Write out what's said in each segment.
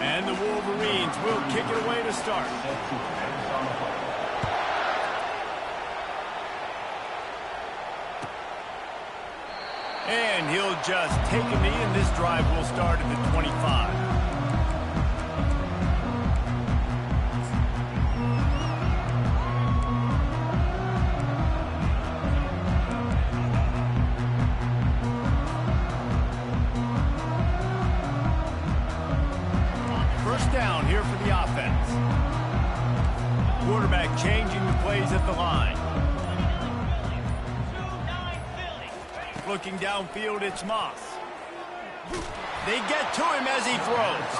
And the Wolverines will kick it away to start. And he'll just take a knee, and this drive will start at the 25. First down here for the offense. Quarterback changing the plays at the line. Looking downfield, it's Moss. They get to him as he throws.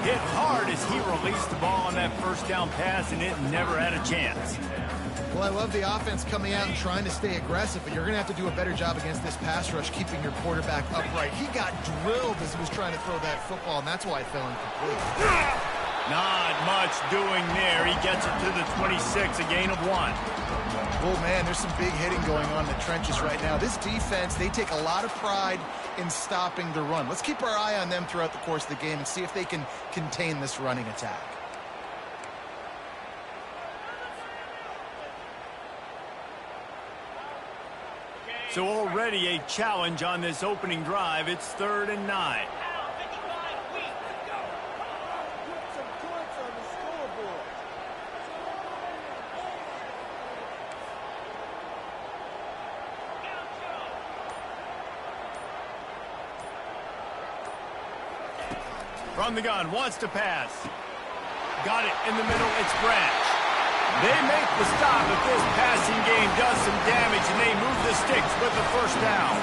Hit hard as he released the ball on that first down pass, and it never had a chance. Well, I love the offense coming out and trying to stay aggressive, but you're going to have to do a better job against this pass rush, keeping your quarterback upright. He got drilled as he was trying to throw that football, and that's why it fell incomplete. Not much doing there. He gets it to the 26, a gain of 1. Oh, man, there's some big hitting going on in the trenches right now. This defense, they take a lot of pride in stopping the run. Let's keep our eye on them throughout the course of the game and see if they can contain this running attack. So already a challenge on this opening drive. It's 3rd and 9. From the gun, wants to pass. Got it in the middle, it's Branch. They make the stop if this passing game does some damage, and they move the sticks with the first down.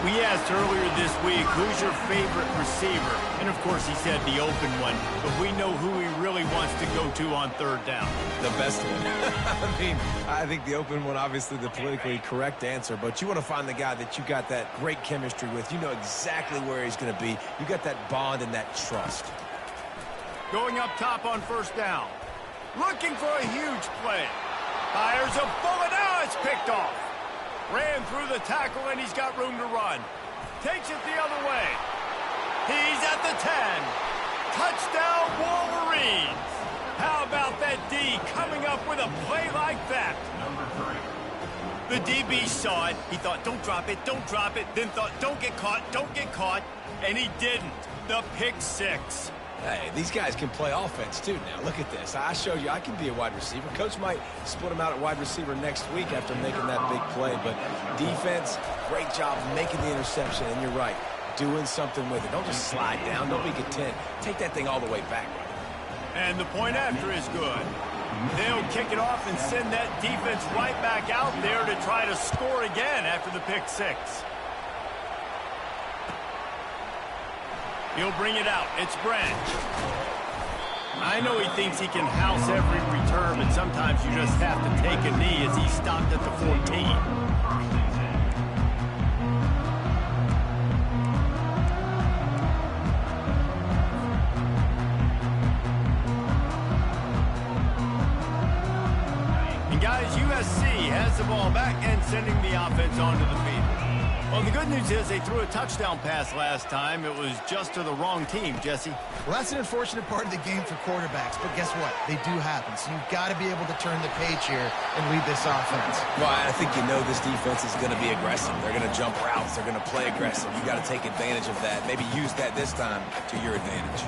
We asked earlier this week, who's your favorite receiver? And of course he said the open one, but we know who he really wants to go to on 3rd down. The best one. I think the open one, obviously the politically correct answer, but you want to find the guy that you got that great chemistry with. You know exactly where he's going to be. You got that bond and that trust. Going up top on 1st down. Looking for a huge play. Fires a bullet. Now it's picked off. Ran through the tackle, and he's got room to run. Takes it the other way. He's at the 10. Touchdown, Wolverines. How about that D coming up with a play like that? The DB saw it. He thought, don't drop it, don't drop it. Then thought, don't get caught. And he didn't. The pick 6. Hey, these guys can play offense, too, now. Look at this. I showed you I can be a wide receiver. Coach might split him out at wide receiver next week after making that big play. But defense, great job making the interception. And you're right, doing something with it. Don't just slide down. Don't be content. Take that thing all the way back. And the point after is good. They'll kick it off and send that defense right back out there to try to score again after the pick 6. He'll bring it out. It's Branch. I know he thinks he can house every return, but sometimes you just have to take a knee as he stopped at the 14. And guys, USC has the ball back and sending the offense onto the field. Well, the good news is they threw a touchdown pass last time. It was just to the wrong team, Jesse. Well, that's an unfortunate part of the game for quarterbacks, but guess what? They do happen. So you've got to be able to turn the page here and lead this offense. Well, I think you know this defense is going to be aggressive. They're going to jump routes. They're going to play aggressive. You got to take advantage of that. Maybe use that this time to your advantage.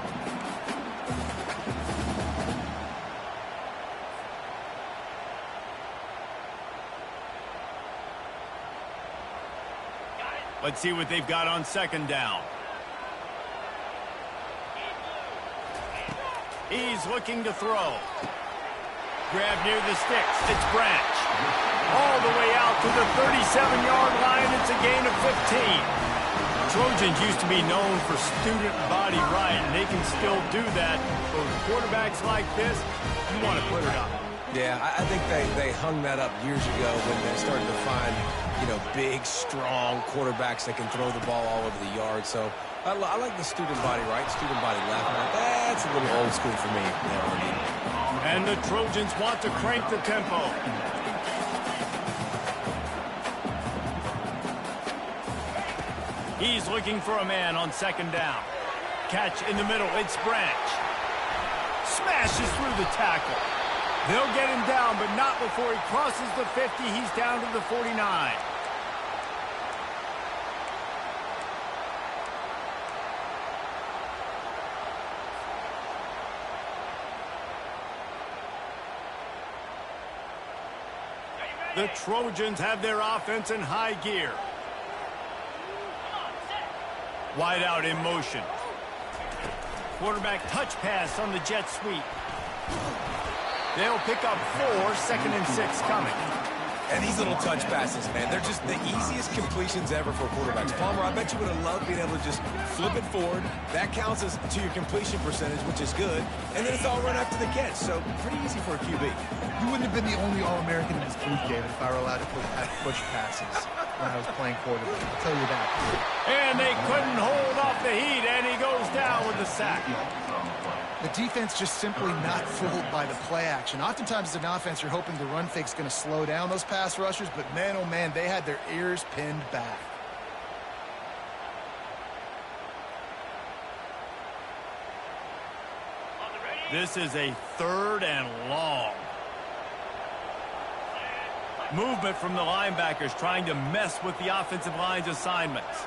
Let's see what they've got on 2nd down. He's looking to throw. Grab near the sticks. It's Branch. All the way out to the 37-yard line. It's a gain of 15. Trojans used to be known for student body right, and they can still do that. But with quarterbacks like this, you want to put it up. Yeah, I think they hung that up years ago when they started to find, you know, big, strong quarterbacks that can throw the ball all over the yard. So I like the student body right, student body left. That's a little old school for me. And the Trojans want to crank the tempo. He's looking for a man on 2nd down. Catch in the middle. It's Branch. Smashes through the tackle. They'll get him down, but not before he crosses the 50. He's down to the 49. The Trojans have their offense in high gear. Wide out in motion. Quarterback touch pass on the jet sweep. They'll pick up 4, 2nd and 6 coming. And these little touch passes, man, they're just the easiest completions ever for quarterbacks. Palmer, I bet you would have loved being able to just flip it forward. That counts as to your completion percentage, which is good. And then it's all run after the catch, so pretty easy for a QB. You wouldn't have been the only All-American in this group, David, if I were allowed to push passes when I was playing quarterback. I'll tell you that. And they couldn't hold off the heat, and he goes down with the sack. The defense just simply not fooled by the play action. Oftentimes as an offense, you're hoping the run fake's going to slow down those pass rushers, but man, oh man, they had their ears pinned back. This is a 3rd and long. Movement from the linebackers trying to mess with the offensive line's assignments.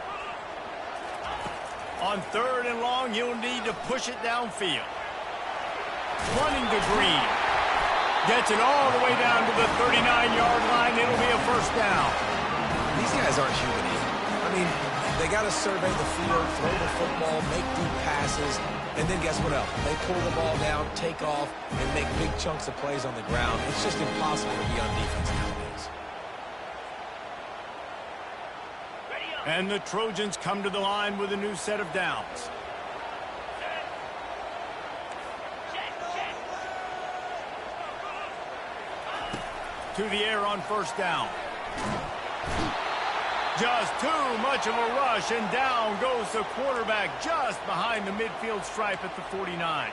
On 3rd and long, you'll need to push it downfield. Running to Green. Gets it all the way down to the 39-yard line. It'll be a 1st down. These guys aren't human either. I mean, they got to survey the field, throw the football, make deep passes, and then guess what else? They pull the ball down, take off, and make big chunks of plays on the ground. It's just impossible to be on defense nowadays. And the Trojans come to the line with a new set of downs. To the air on 1st down. Just too much of a rush, and down goes the quarterback just behind the midfield stripe at the 49.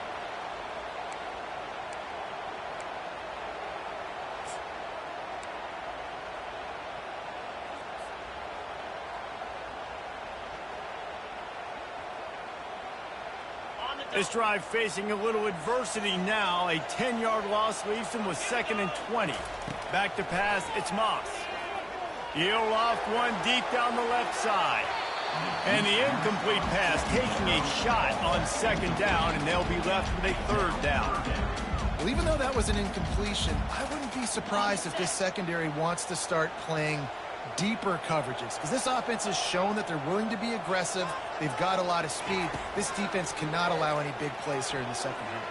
This drive facing a little adversity now. A 10-yard loss leaves them with 2nd and 20. Back to pass, it's Moss. He'll loft one deep down the left side. And the incomplete pass taking a shot on 2nd down, and they'll be left with a 3rd down. Well, even though that was an incompletion, I wouldn't be surprised if this secondary wants to start playing deeper coverages, because this offense has shown that they're willing to be aggressive. They've got a lot of speed. This defense cannot allow any big plays here in the second half.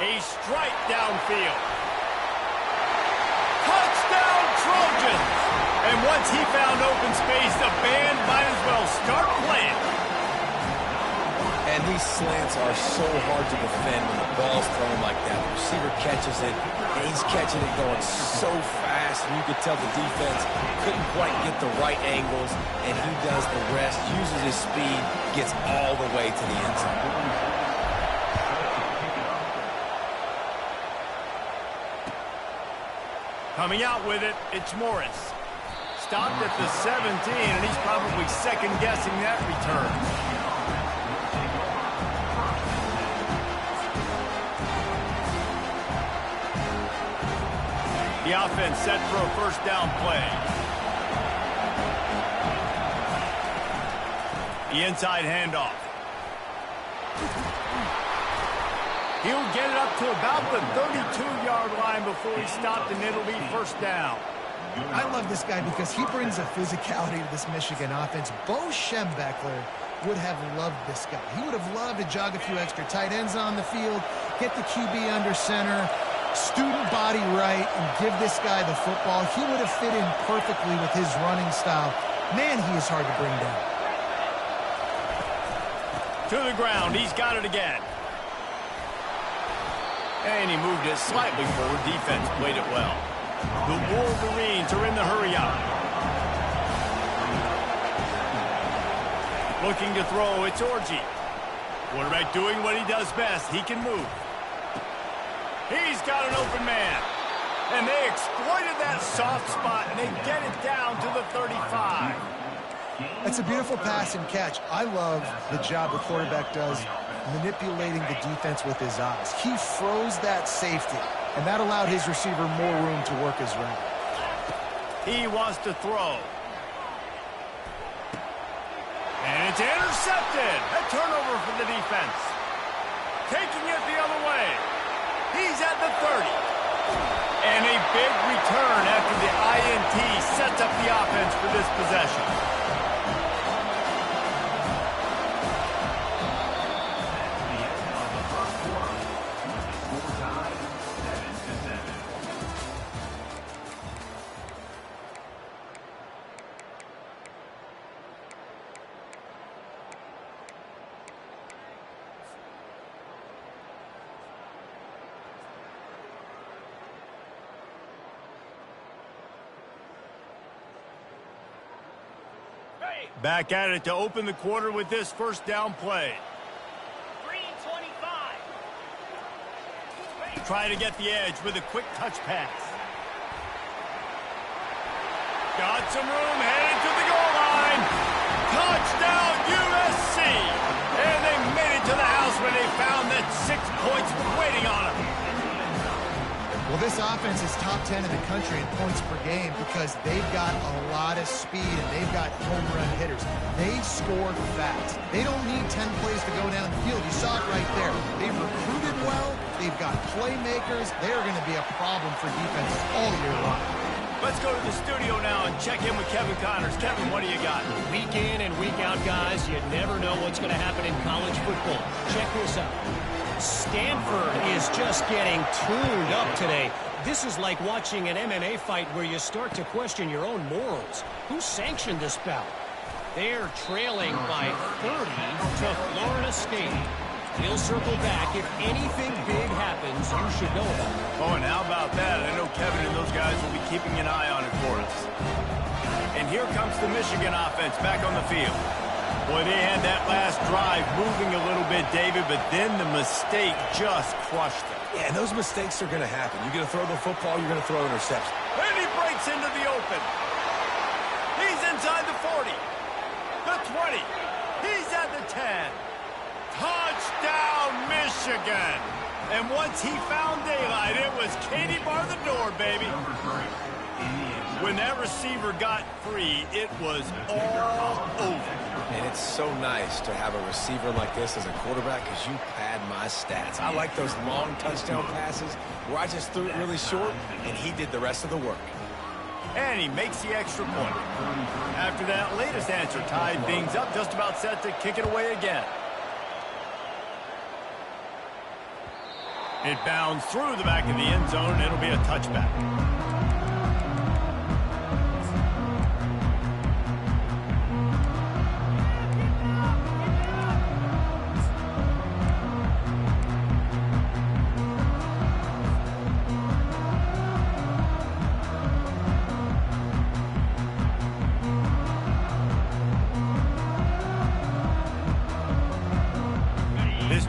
A strike downfield. Touchdown Trojans! And once he found open space, the band might as well start playing. And these slants are so hard to defend when the ball's thrown like that. The receiver catches it, and he's catching it going so fast, and you could tell the defense couldn't quite get the right angles, and he does the rest, uses his speed, gets all the way to the end zone. Coming out with it, it's Morris. Stopped at the 17, and he's probably second-guessing that return. The offense set for a 1st down play. The inside handoff. He'll get it up to about the 32-yard line before he stopped, and it'll be 1st down. I love this guy because he brings a physicality to this Michigan offense. Bo Schembechler would have loved this guy. He would have loved to jog a few extra tight ends on the field, get the QB under center, student body right, and give this guy the football. He would have fit in perfectly with his running style. Man, he is hard to bring down. To the ground, he's got it again. And he moved it slightly forward. Defense played it well. The Wolverines are in the hurry-up. Looking to throw, it's Orji. Quarterback doing what he does best. He can move. He's got an open man. And they exploited that soft spot, and they get it down to the 35. It's a beautiful pass and catch. I love the job the quarterback does manipulating the defense with his eyes. He froze that safety, and that allowed his receiver more room to work his route. He wants to throw. And it's intercepted. A turnover for the defense. Taking it the other way. He's at the 30. And a big return after the INT sets up the offense for this possession. Back at it to open the quarter with this first down play. 3:25. Trying to get the edge with a quick touch pass. Got some room, headed to the goal line. Touchdown USC. And they made it to the house where they found that 6 points waiting on them. Well, this offense is top 10 in the country in points per game because they've got a lot of speed and they've got home run hitters. They score fast. They don't need 10 plays to go down the field. You saw it right there. They've recruited well. They've got playmakers. They are going to be a problem for defense all year long. Let's go to the studio now and check in with Kevin Connors. Kevin, what do you got? Week in and week out, guys, you never know what's going to happen in college football. Check this out. Stanford is just getting tuned up today. This is like watching an MMA fight where you start to question your own morals. Who sanctioned this bout? They're trailing by 30 to Florida State. We'll circle back. If anything big happens, you should know about it. Oh, and how about that? I know Kevin and those guys will be keeping an eye on it for us. And here comes the Michigan offense back on the field. Boy, they had that last drive moving a little bit, David, but then the mistake just crushed them. Yeah, and those mistakes are going to happen. You're going to throw the football, you're going to throw an interception. And he breaks into the open. He's inside the 40. The 20. He's at the 10. Touchdown, Michigan. And once he found daylight, it was Katie bar the door, baby. When that receiver got free, it was all over. And it's so nice to have a receiver like this as a quarterback because you pad my stats. I like those long touchdown passes where I just threw it really short and he did the rest of the work. And he makes the extra point. After that latest answer tied things up, just about set to kick it away again. It bounds through the back of the end zone, and it'll be a touchback.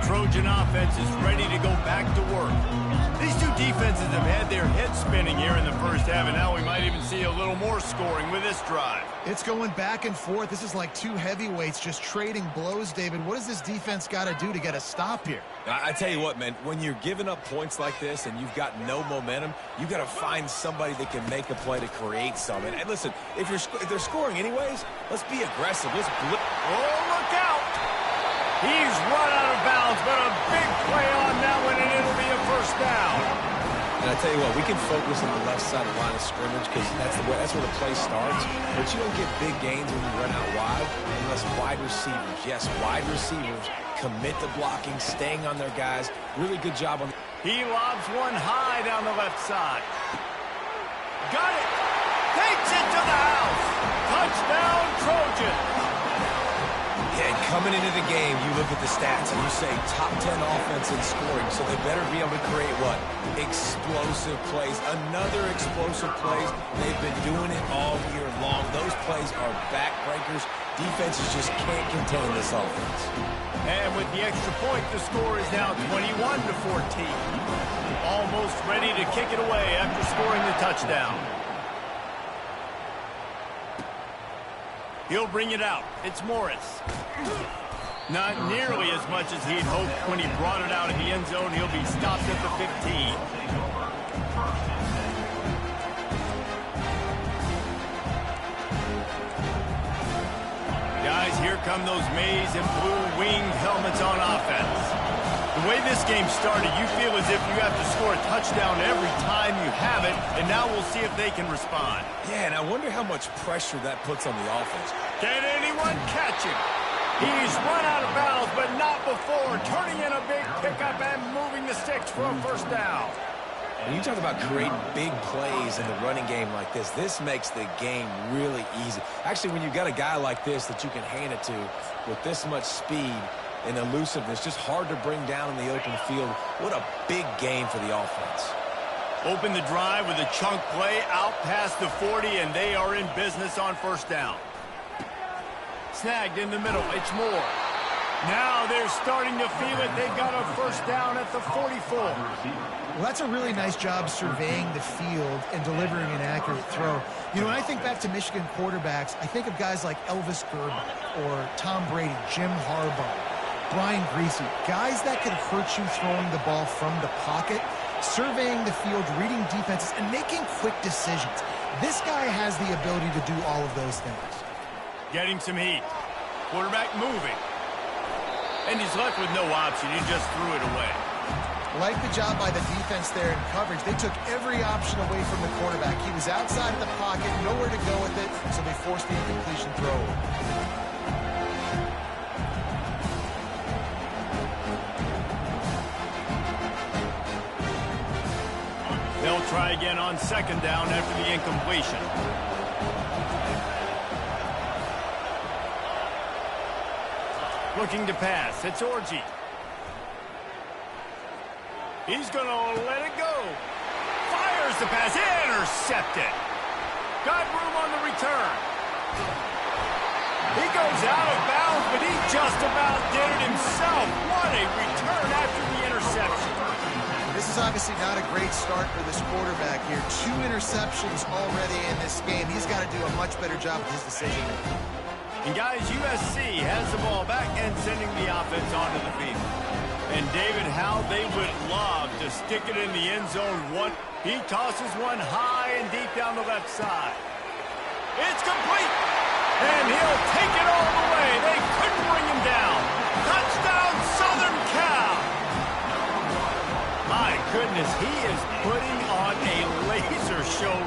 Trojan offense is ready to go back to work. These two defenses have had their heads spinning here in the first half, and now we might even see a little more scoring with this drive. It's going back and forth. This is like two heavyweights just trading blows, David. What does this defense got to do to get a stop here? I tell you what, man, when you're giving up points like this and you've got no momentum, you've got to find somebody that can make a play to create some. And listen, if they're scoring anyways, let's be aggressive. Let's blitz. Oh, look out! He's run out of bounds, but a big play on that one, and it'll be a first down. And I tell you what, we can focus on the left side of the line of scrimmage because that's where the play starts. But you don't get big gains when you run out wide unless wide receivers, yes, wide receivers, commit to blocking, staying on their guys. Really good job on. He lobs one high down the left side. Got it. Takes it to the house. Touchdown, Trojan. And coming into the game, you look at the stats and you say top 10 offense in scoring, so they better be able to create what? Explosive plays. Another explosive plays. They've been doing it all year long. Those plays are backbreakers. Defenses just can't contain this offense. And with the extra point, the score is now 21-14. Almost ready to kick it away after scoring the touchdown. He'll bring it out. It's Morris. Not nearly as much as he'd hoped when he brought it out in the end zone. He'll be stopped at the 15. Guys, here come those maize and blue winged helmets on offense. The way this game started, you feel as if you have to score a touchdown every time you have it, and now we'll see if they can respond. Yeah, and I wonder how much pressure that puts on the offense. Can anyone catch him? He's run out of bounds, but not before, turning in a big pickup and moving the sticks for a first down. When you talk about creating big plays in the running game like this makes the game really easy. Actually, when you've got a guy like this that you can hand it to with this much speed and elusiveness, just hard to bring down in the open field. What a big game for the offense. Open the drive with a chunk play out past the 40, and they are in business on first down. Snagged in the middle. It's Moore. Now they're starting to feel it. They've got a first down at the 44. Well, that's a really nice job surveying the field and delivering an accurate throw. You know, when I think back to Michigan quarterbacks, I think of guys like Elvis Gerber or Tom Brady, Jim Harbaugh, Brian Griese, guys that could hurt you throwing the ball from the pocket, surveying the field, reading defenses, and making quick decisions. This guy has the ability to do all of those things. Getting some heat. Quarterback moving. And he's left with no option. He just threw it away. Like the job by the defense there in coverage. They took every option away from the quarterback. He was outside of the pocket, nowhere to go with it, so they forced the incompletion throw. They'll try again on second down after the incompletion. Looking to pass. It's Orji. He's going to let it go. Fires the pass. Intercepted. Got room on the return. He goes out of bounds, but he just about did it himself. What a return after the interception. This is obviously not a great start for this quarterback here. 2 interceptions already in this game. He's got to do a much better job with his decision-making. And guys, USC has the ball back and sending the offense onto the field. And David, how they would love to stick it in the end zone. He tosses one high and deep down the left side. It's complete. And he'll take it all the way. They couldn't bring him down. Touchdown, Southern Cal. My goodness, he is putting on a laser show.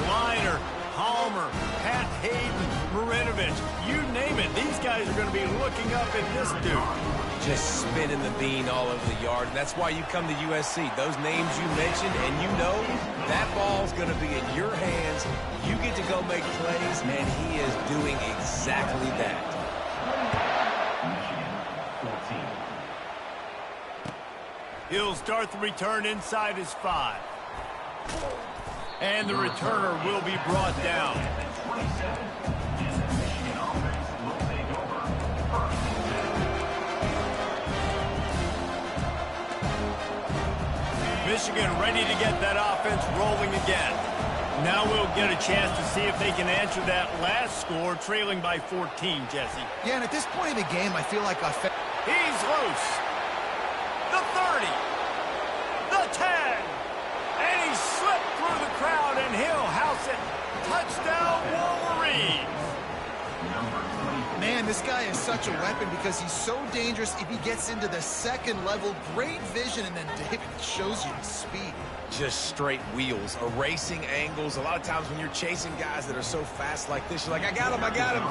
Liner, Palmer, Pat Hayden, Marinovich, you name it. These guys are going to be looking up at this dude. Just spinning the bean all over the yard. And that's why you come to USC. Those names you mentioned, and you know that ball's going to be in your hands. You get to go make plays, and he is doing exactly that. He'll start the return inside his 5. And the returner will be brought down. Michigan ready to get that offense rolling again. Now we'll get a chance to see if they can answer that last score, trailing by 14, Jesse. Yeah, and at this point of the game, I feel like he's loose. The 30. The 10. And he slipped through the crowd, and he'll house it. Touchdown, Wolverines. Man, this guy is such a weapon because he's so dangerous if he gets into the second level. Great vision, and then David shows you his speed. Just straight wheels, erasing angles. A lot of times when you're chasing guys that are so fast like this, you're like, I got him, I got him.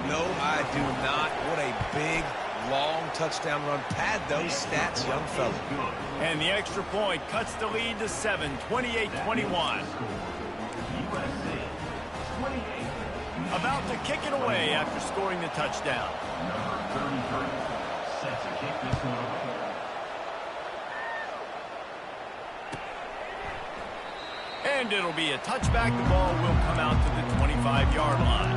No, I do not. What a big, long touchdown run. Pad those stats, young fella. And the extra point cuts the lead to 7, 28-21. About to kick it away after scoring the touchdown. Number 33 set to kick this one off. And it'll be a touchback. The ball will come out to the 25-yard line.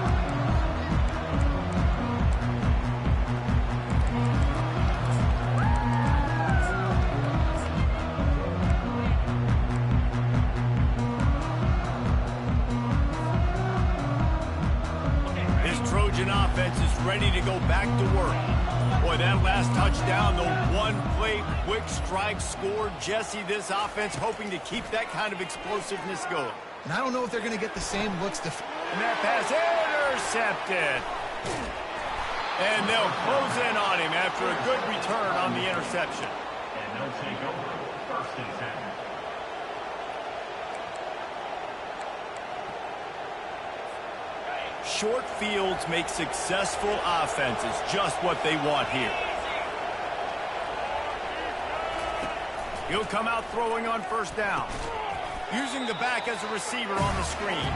Offense is ready to go back to work. Boy, that last touchdown, the one-play quick strike score. Jesse, this offense hoping to keep that kind of explosiveness going. And I don't know if they're going to get the same looks. And that pass intercepted. And they'll close in on him after a good return on the interception. And they'll take over 1st and 10. Short fields make successful offenses just what they want here. He'll come out throwing on 1st down. Using the back as a receiver on the screen.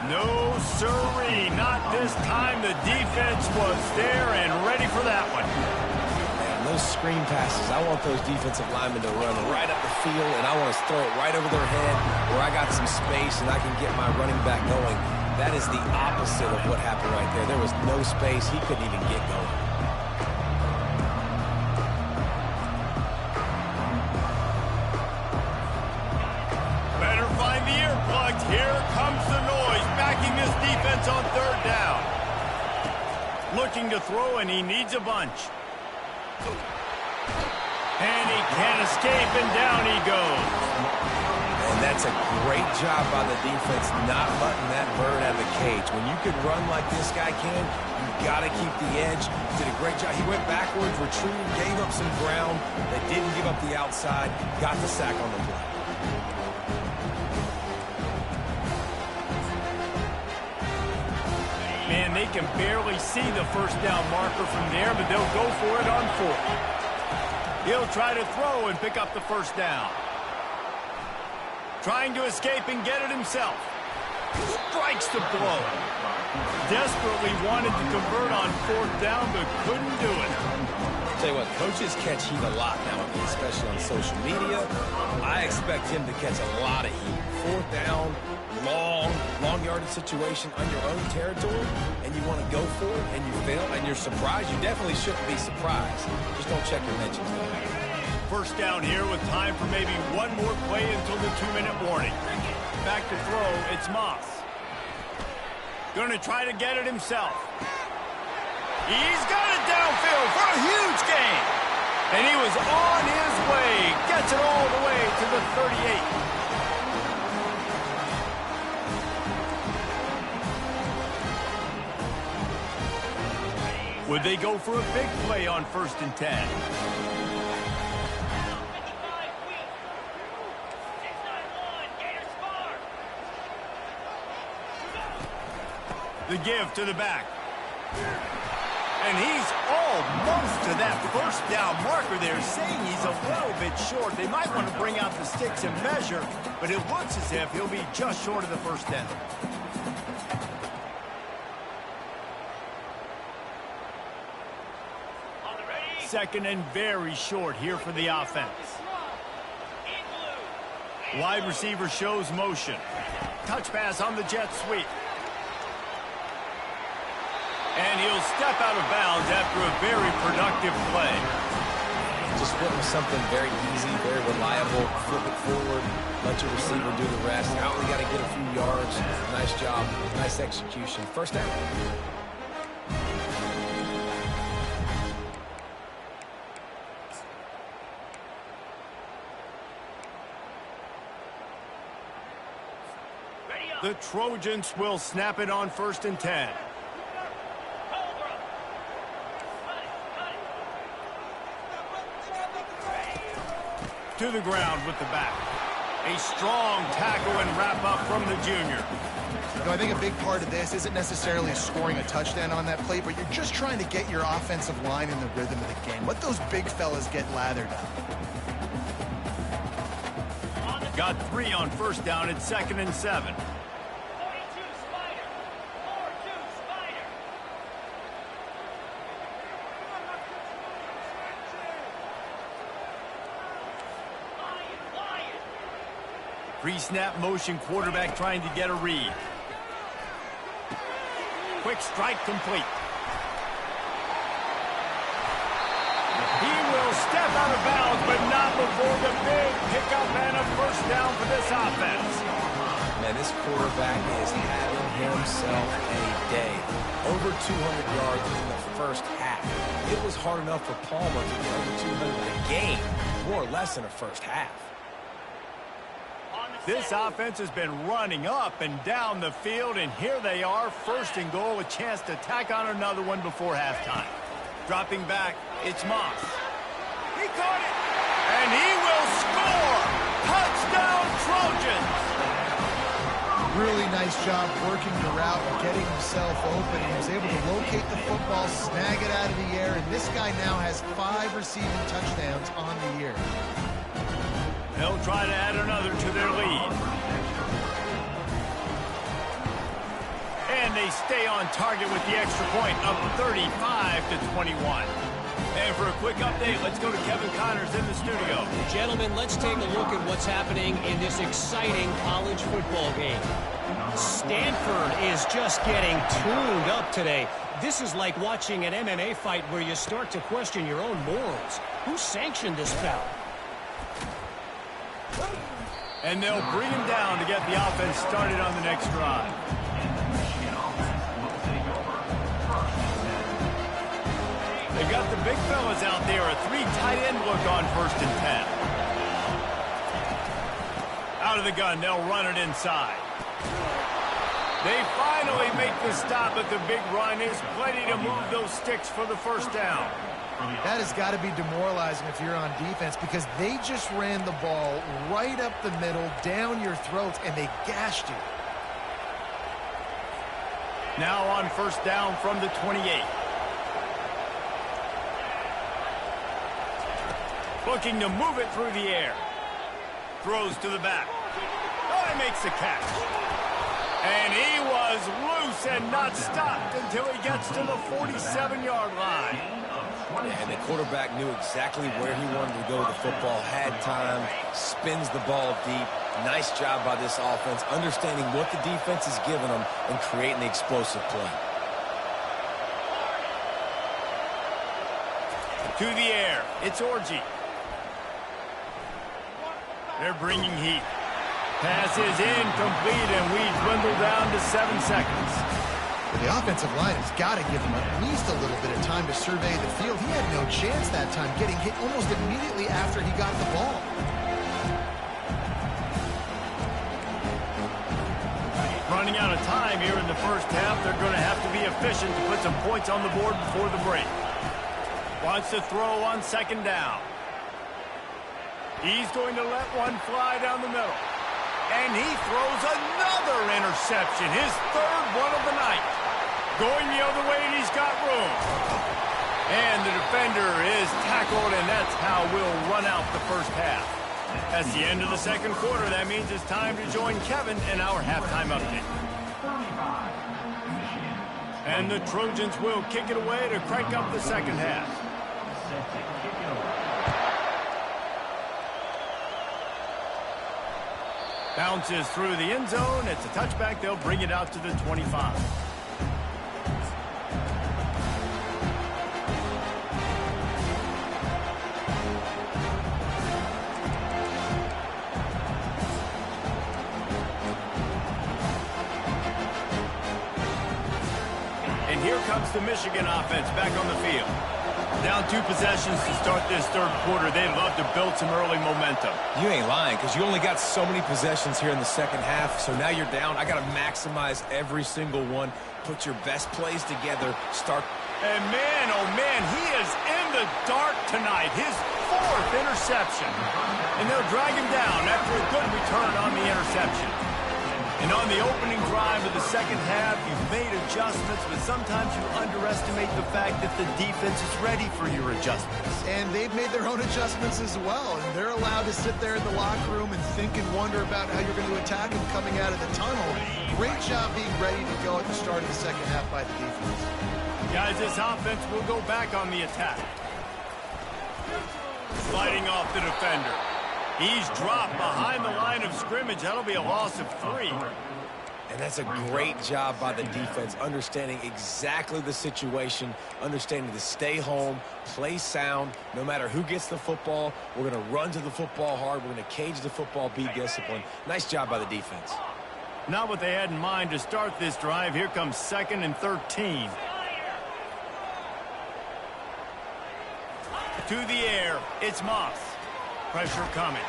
No siree, not this time. The defense was there and ready for that one. Man, those screen passes, I want those defensive linemen to run right up the field, and I want to throw it right over their head where I got some space and I can get my running back going. That is the opposite of what happened right there. There was no space. He couldn't even get going. Better find the earplugs. Here comes the noise, backing this defense on 3rd down. Looking to throw, and he needs a bunch. And he can't escape, and down he goes. And that's a great job by the defense not letting that bird out of the cage. When you can run like this guy can, you got to keep the edge. Did a great job. He went backwards, retrieved, gave up some ground. They didn't give up the outside. Got the sack on the play. Man, they can barely see the 1st down marker from there, but they'll go for it on 4th. He'll try to throw and pick up the 1st down. Trying to escape and get it himself. Strikes the blow. Desperately wanted to convert on 4th down, but couldn't do it. Tell you what, coaches catch heat a lot nowadays, especially on social media. I expect him to catch a lot of heat. 4th down, long yardage situation on your own territory, and you want to go for it, and you fail, and you're surprised. You definitely shouldn't be surprised. Just don't check your mentions. 1st down here with time for maybe one more play until the 2-minute warning. Back to throw, it's Moss. Going to try to get it himself. He's got it downfield for a huge gain. And he was on his way. Gets it all the way to the 38. Would they go for a big play on 1st and 10? The give to the back. And he's almost to that 1st down marker there, saying he's a little bit short. They might want to bring out the sticks and measure, but it looks as if he'll be just short of the 1st down. Second and very short here for the offense. Wide receiver shows motion. Touch pass on the jet sweep. And he'll step out of bounds after a very productive play. Just went with something very easy, very reliable. Flip it forward, let your receiver do the rest. Now we got to get a few yards. Nice job, nice execution. 1st down. The Trojans will snap it on 1st and 10. to the ground with the back. A strong tackle and wrap-up from the junior. You know, I think a big part of this isn't necessarily scoring a touchdown on that play, but you're just trying to get your offensive line in the rhythm of the game. Let those big fellas get lathered up. Got 3 on first down. It's 2nd and 7. Pre-snap motion, quarterback trying to get a read. Quick strike complete. He will step out of bounds, but not before the big pickup and a first down for this offense. Man, this quarterback is having himself a day. Over 200 yards in the first half. It was hard enough for Palmer to get over 200 a game, more or less in the first half. This offense has been running up and down the field, and here they are, 1st and goal, a chance to tack on another one before halftime. Dropping back, it's Moss. He caught it, and he will score! Touchdown, Trojans! Really nice job working the route and getting himself open. He was able to locate the football, snag it out of the air, and this guy now has 5 receiving touchdowns on the year. They'll try to add another to their lead. And they stay on target with the extra point, up 35-21. And for a quick update, let's go to Kevin Connors in the studio. Gentlemen, let's take a look at what's happening in this exciting college football game. Stanford is just getting tuned up today. This is like watching an MMA fight where you start to question your own morals. Who sanctioned this foul? And they'll bring him down to get the offense started on the next drive. They've got the big fellas out there. A 3 tight end look on 1st and 10. Out of the gun, they'll run it inside. They finally make the stop, but the big run is plenty to move those sticks for the first down. That has got to be demoralizing if you're on defense, because they just ran the ball right up the middle, down your throats, and they gashed you. Now on first down from the 28. Looking to move it through the air. Throws to the back. Oh, he makes the catch. And he was loose and not stopped until he gets to the 47-yard line. And the quarterback knew exactly where he wanted to go with the football, had time, spins the ball deep. Nice job by this offense, understanding what the defense is giving them and creating the explosive play. To the air, it's Orji. They're bringing heat. Pass is incomplete, and we dwindle down to 7 seconds. But the offensive line has got to give him at least a little bit of time to survey the field. He had no chance that time, getting hit almost immediately after he got the ball. Running out of time here in the first half. They're going to have to be efficient to put some points on the board before the break. Wants to throw on 2nd down. He's going to let one fly down the middle. And he throws another interception, his 3rd one of the night. Going the other way, and he's got room. And the defender is tackled, and that's how we'll run out the first half. That's the end of the 2nd quarter. That means it's time to join Kevin in our halftime update. And the Trojans will kick it away to crank up the 2nd half. Bounces through the end zone. It's a touchback. They'll bring it out to the 25. And here comes the Michigan offense back on the field. Down 2 possessions to start this 3rd quarter. They'd love to build some early momentum. You ain't lying, because you only got so many possessions here in the 2nd half, so now you're down. I got to maximize every single one. Put your best plays together. Start. And man, oh man, he is in the dark tonight. His 4th fourth interception. And they'll drag him down after a good return on the interception. And on the opening drive of the second half, you've made adjustments, but sometimes you underestimate the fact that the defense is ready for your adjustments. And they've made their own adjustments as well, and they're allowed to sit there in the locker room and think and wonder about how you're going to attack them coming out of the tunnel. Great job being ready to go at the start of the second half by the defense. Guys, this offense will go back on the attack. Sliding off the defender. He's dropped behind the line of scrimmage. That'll be a loss of 3. And that's a great job by the defense, understanding exactly the situation, understanding to stay home, play sound. No matter who gets the football, we're going to run to the football hard. We're going to cage the football, be disciplined. Nice job by the defense. Not what they had in mind to start this drive. Here comes 2nd and 13. To the air, it's Moss. Pressure coming.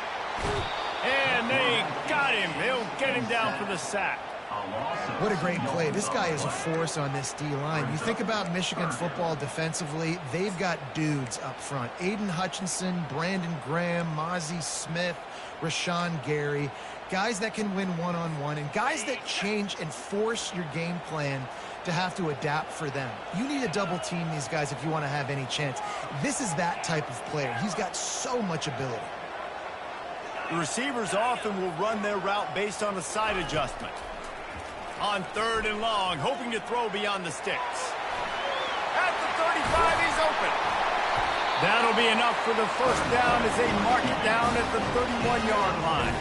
And they got him. They'll get him down for the sack. What a great play. This guy is a force on this D-line. You think about Michigan football defensively, they've got dudes up front. Aiden Hutchinson, Brandon Graham, Mozzie Smith, Rashawn Gary. Guys that can win one-on-one and guys that change and force your game plan to have to adapt for them. You need to double team these guys if you want to have any chance. This is that type of player. He's got so much ability. The receivers often will run their route based on a side adjustment. On 3rd and long, hoping to throw beyond the sticks. At the 35, he's open. That'll be enough for the first down as they mark it down at the 31-yard line.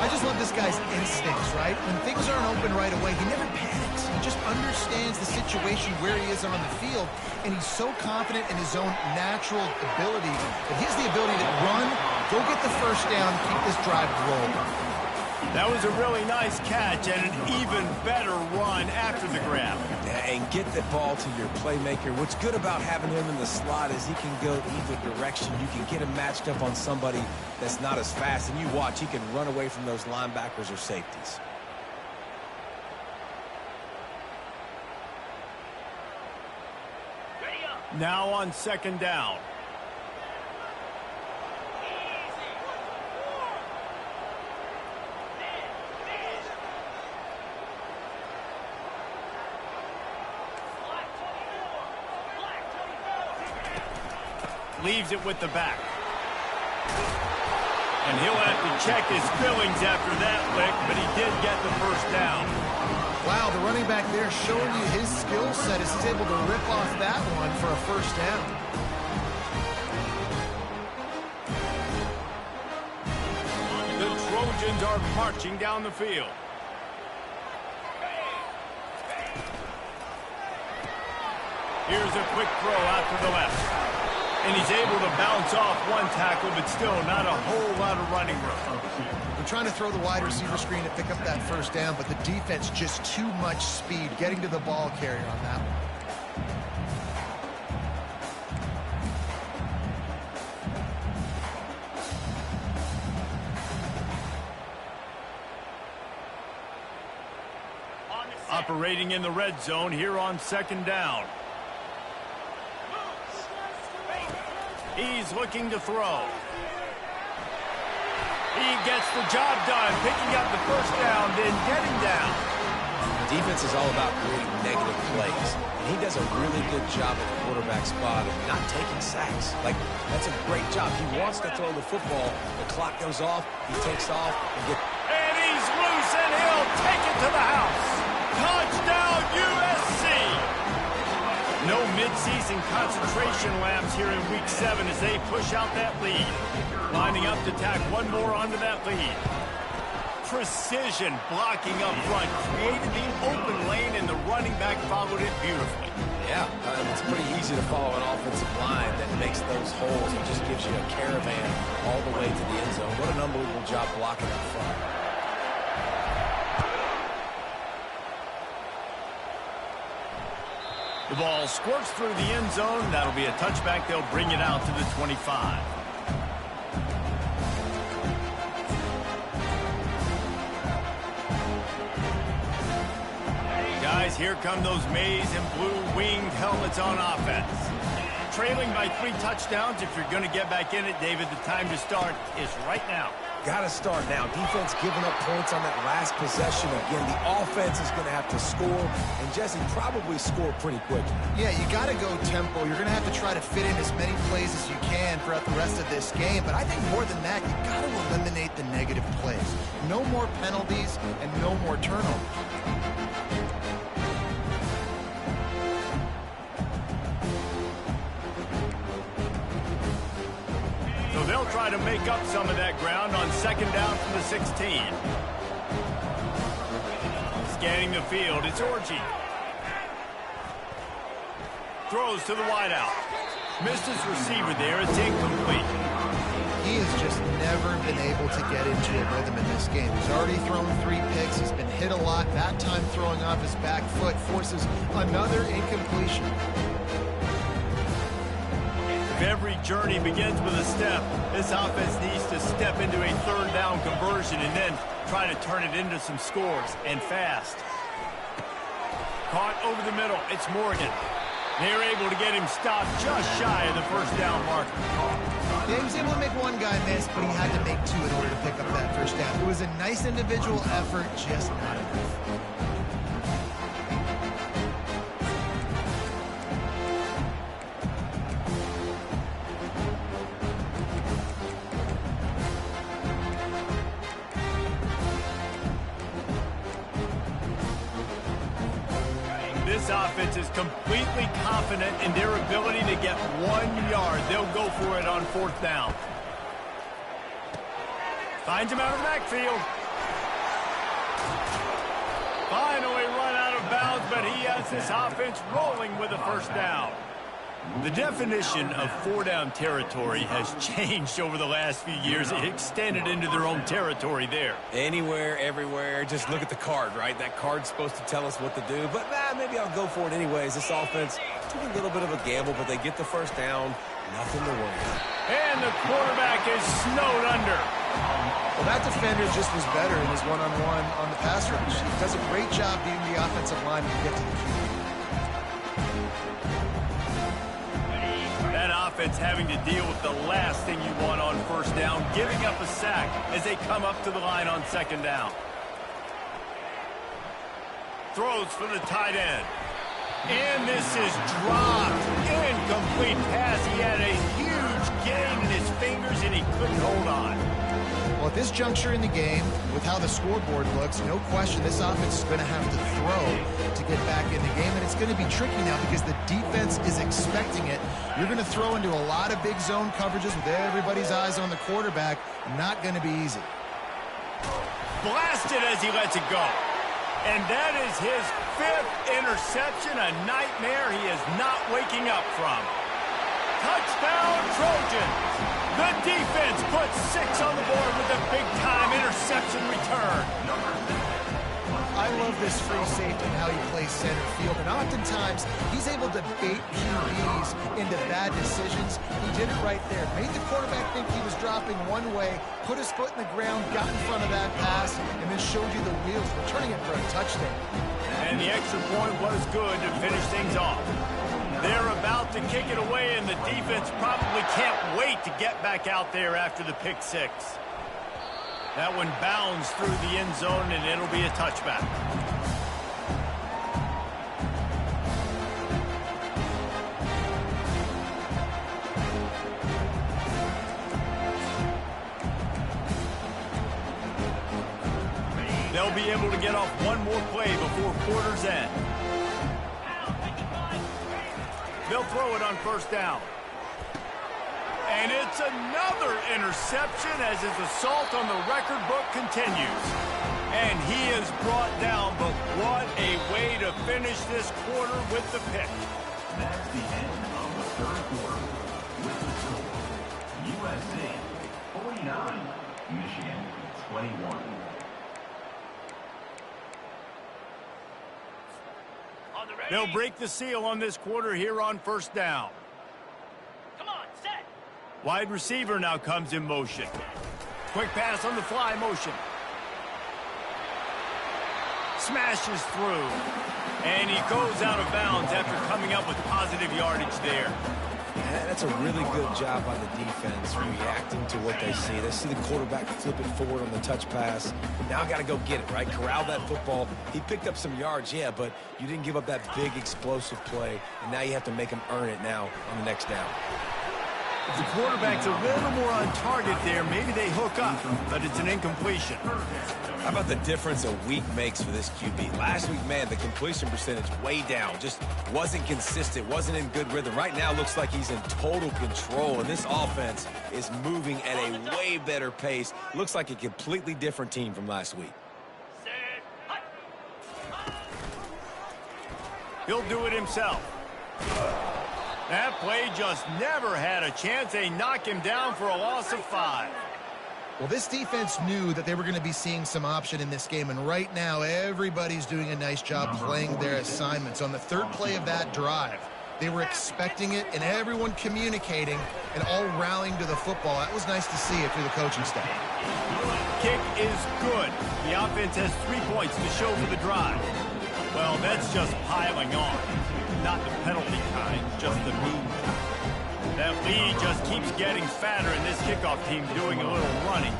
I just love this guy's instincts, right? When things aren't open right away, he never panics. He just understands the situation where he is on the field, and he's so confident in his own natural ability that he has the ability to run, go get the first down, keep this drive rolling. That was a really nice catch and an even better run after the grab. And get the ball to your playmaker. What's good about having him in the slot is he can go either direction. You can get him matched up on somebody that's not as fast, and you watch, he can run away from those linebackers or safeties. Now on 2nd down. Leaves it with the back. And he'll have to check his feelings after that lick, but he did get the first down. Wow, the running back there showing you his skill set as he's able to rip off that one for a first down. The Trojans are marching down the field. Here's a quick throw out to the left. And he's able to bounce off one tackle, but still not a whole lot of running room. They're trying to throw the wide receiver screen to pick up that first down, but the defense just too much speed getting to the ball carrier on that one. Operating in the red zone here on 2nd down. He's looking to throw. He gets the job done, picking up the first down, then getting down. Defense is all about creating negative plays, and he does a really good job at the quarterback spot of not taking sacks. Like, that's a great job. He wants to throw the football. The clock goes off. He takes off. And he's loose, and he'll take it to the house. Touchdown, USC! No midseason concentration laps here in Week 7 as they push out that lead. Lining up to tack one more onto that lead. Precision blocking up front. Created the open lane, and the running back followed it beautifully. Yeah, it's pretty easy to follow an offensive line that makes those holes and just gives you a caravan all the way to the end zone. What an unbelievable job blocking up front. The ball squirts through the end zone. That'll be a touchback. They'll bring it out to the 25. Guys, here come those maize and blue winged helmets on offense. trailing by 3 touchdowns. If you're going to get back in it, David, the time to start is right now. Got to start now. Defense giving up points on that last possession. Again, the offense is going to have to score, and Jesse probably score pretty quickly. Yeah, you got to go tempo. You're going to have to try to fit in as many plays as you can throughout the rest of this game. But I think more than that, you got to eliminate the negative plays. No more penalties and no more turnovers. So they'll try to make up some of that ground on 2nd down from the 16. Scanning the field, it's Orgy. Throws to the wideout. Missed his receiver there, it's incomplete. He has just never been able to get into a rhythm in this game. He's already thrown 3 picks. He's been hit a lot. That time throwing off his back foot forces another incompletion. If every journey begins with a step, this offense needs to step into a 3rd down conversion and then try to turn it into some scores, and fast. Caught over the middle, it's Morgan. They're able to get him stopped just shy of the 1st down marker. Yeah, he was able to make 1 guy miss, but he had to make 2 in order to pick up that 1st down. It was a nice individual effort, just not enough. This offense is completely confident in their ability to get 1 yard. They'll go for it on 4th down. Finds him out of the backfield. Finally run out of bounds, but he has this offense rolling with a 1st down. The definition of 4-down territory has changed over the last few years. It extended into their own territory there. Anywhere, everywhere, just look at the card, right? That card's supposed to tell us what to do, but maybe I'll go for it anyways. This offense took a little bit of a gamble, but they get the 1st down. Nothing to worry about. And the quarterback is snowed under. Well, that defender just was better in his one-on-one on the pass rush. He does a great job beating the offensive line to get to the QB. That offense having to deal with the last thing you want on 1st down, giving up a sack as they come up to the line on 2nd down. Throws for the tight end. And this is dropped. Incomplete pass. He had a huge gain in his fingers and he couldn't hold on. Well, at this juncture in the game, with how the scoreboard looks, no question this offense is going to have to throw to get back in the game, and it's going to be tricky now because the defense is expecting it. You're going to throw into a lot of big zone coverages with everybody's eyes on the quarterback. Not going to be easy. Blasted as he lets it go. And that is his 5th interception, a nightmare he is not waking up from. Touchdown, Trojans! The defense puts 6 on the board with a big-time interception return. I love this free safety and how he plays center field, and oftentimes he's able to bait QBs into bad decisions. He did it right there. Made the quarterback think he was dropping one way, put his foot in the ground, got in front of that pass, and then showed you the wheels, returning it for a touchdown. And the extra point was good to finish things off. They're about to kick it away, and the defense probably can't wait to get back out there after the pick 6. That one bounds through the end zone, and it'll be a touchback. They'll be able to get off one more play before quarter's end. They'll throw it on 1st down. And it's another interception as his assault on the record book continues. And he is brought down, but what a way to finish this quarter with the pick. That's the end of the 3rd quarter. With the score, USA 49, Michigan 21. They'll break the seal on this quarter here on 1st down. Come on, set. Wide receiver now comes in motion. Quick pass on the fly motion. Smashes through. And he goes out of bounds after coming up with positive yardage there. That's a really good job by the defense, reacting to what they see. They see the quarterback flip it forward on the touch pass. Now I got to go get it, right? Corral that football. He picked up some yards, yeah, but you didn't give up that big explosive play, and now you have to make him earn it now on the next down. If the quarterback's a little more on target there, maybe they hook up, but it's an incompletion. How about the difference a week makes for this QB? Last week, man, the completion percentage way down. Just wasn't consistent, wasn't in good rhythm. Right now, looks like he's in total control, and this offense is moving at a way better pace. Looks like a completely different team from last week. He'll do it himself. That play just never had a chance. They knock him down for a loss of 5. Well, this defense knew that they were going to be seeing some option in this game, and right now everybody's doing a nice job playing their assignments. On the third play of that drive, they were expecting it, and everyone communicating and all rallying to the football. That was nice to see it through the coaching staff. Kick is good. The offense has 3 points to show for the drive. Well, that's just piling on. Not the penalty kind, just the movement. That lead just keeps getting fatter, and this kickoff team doing a little running.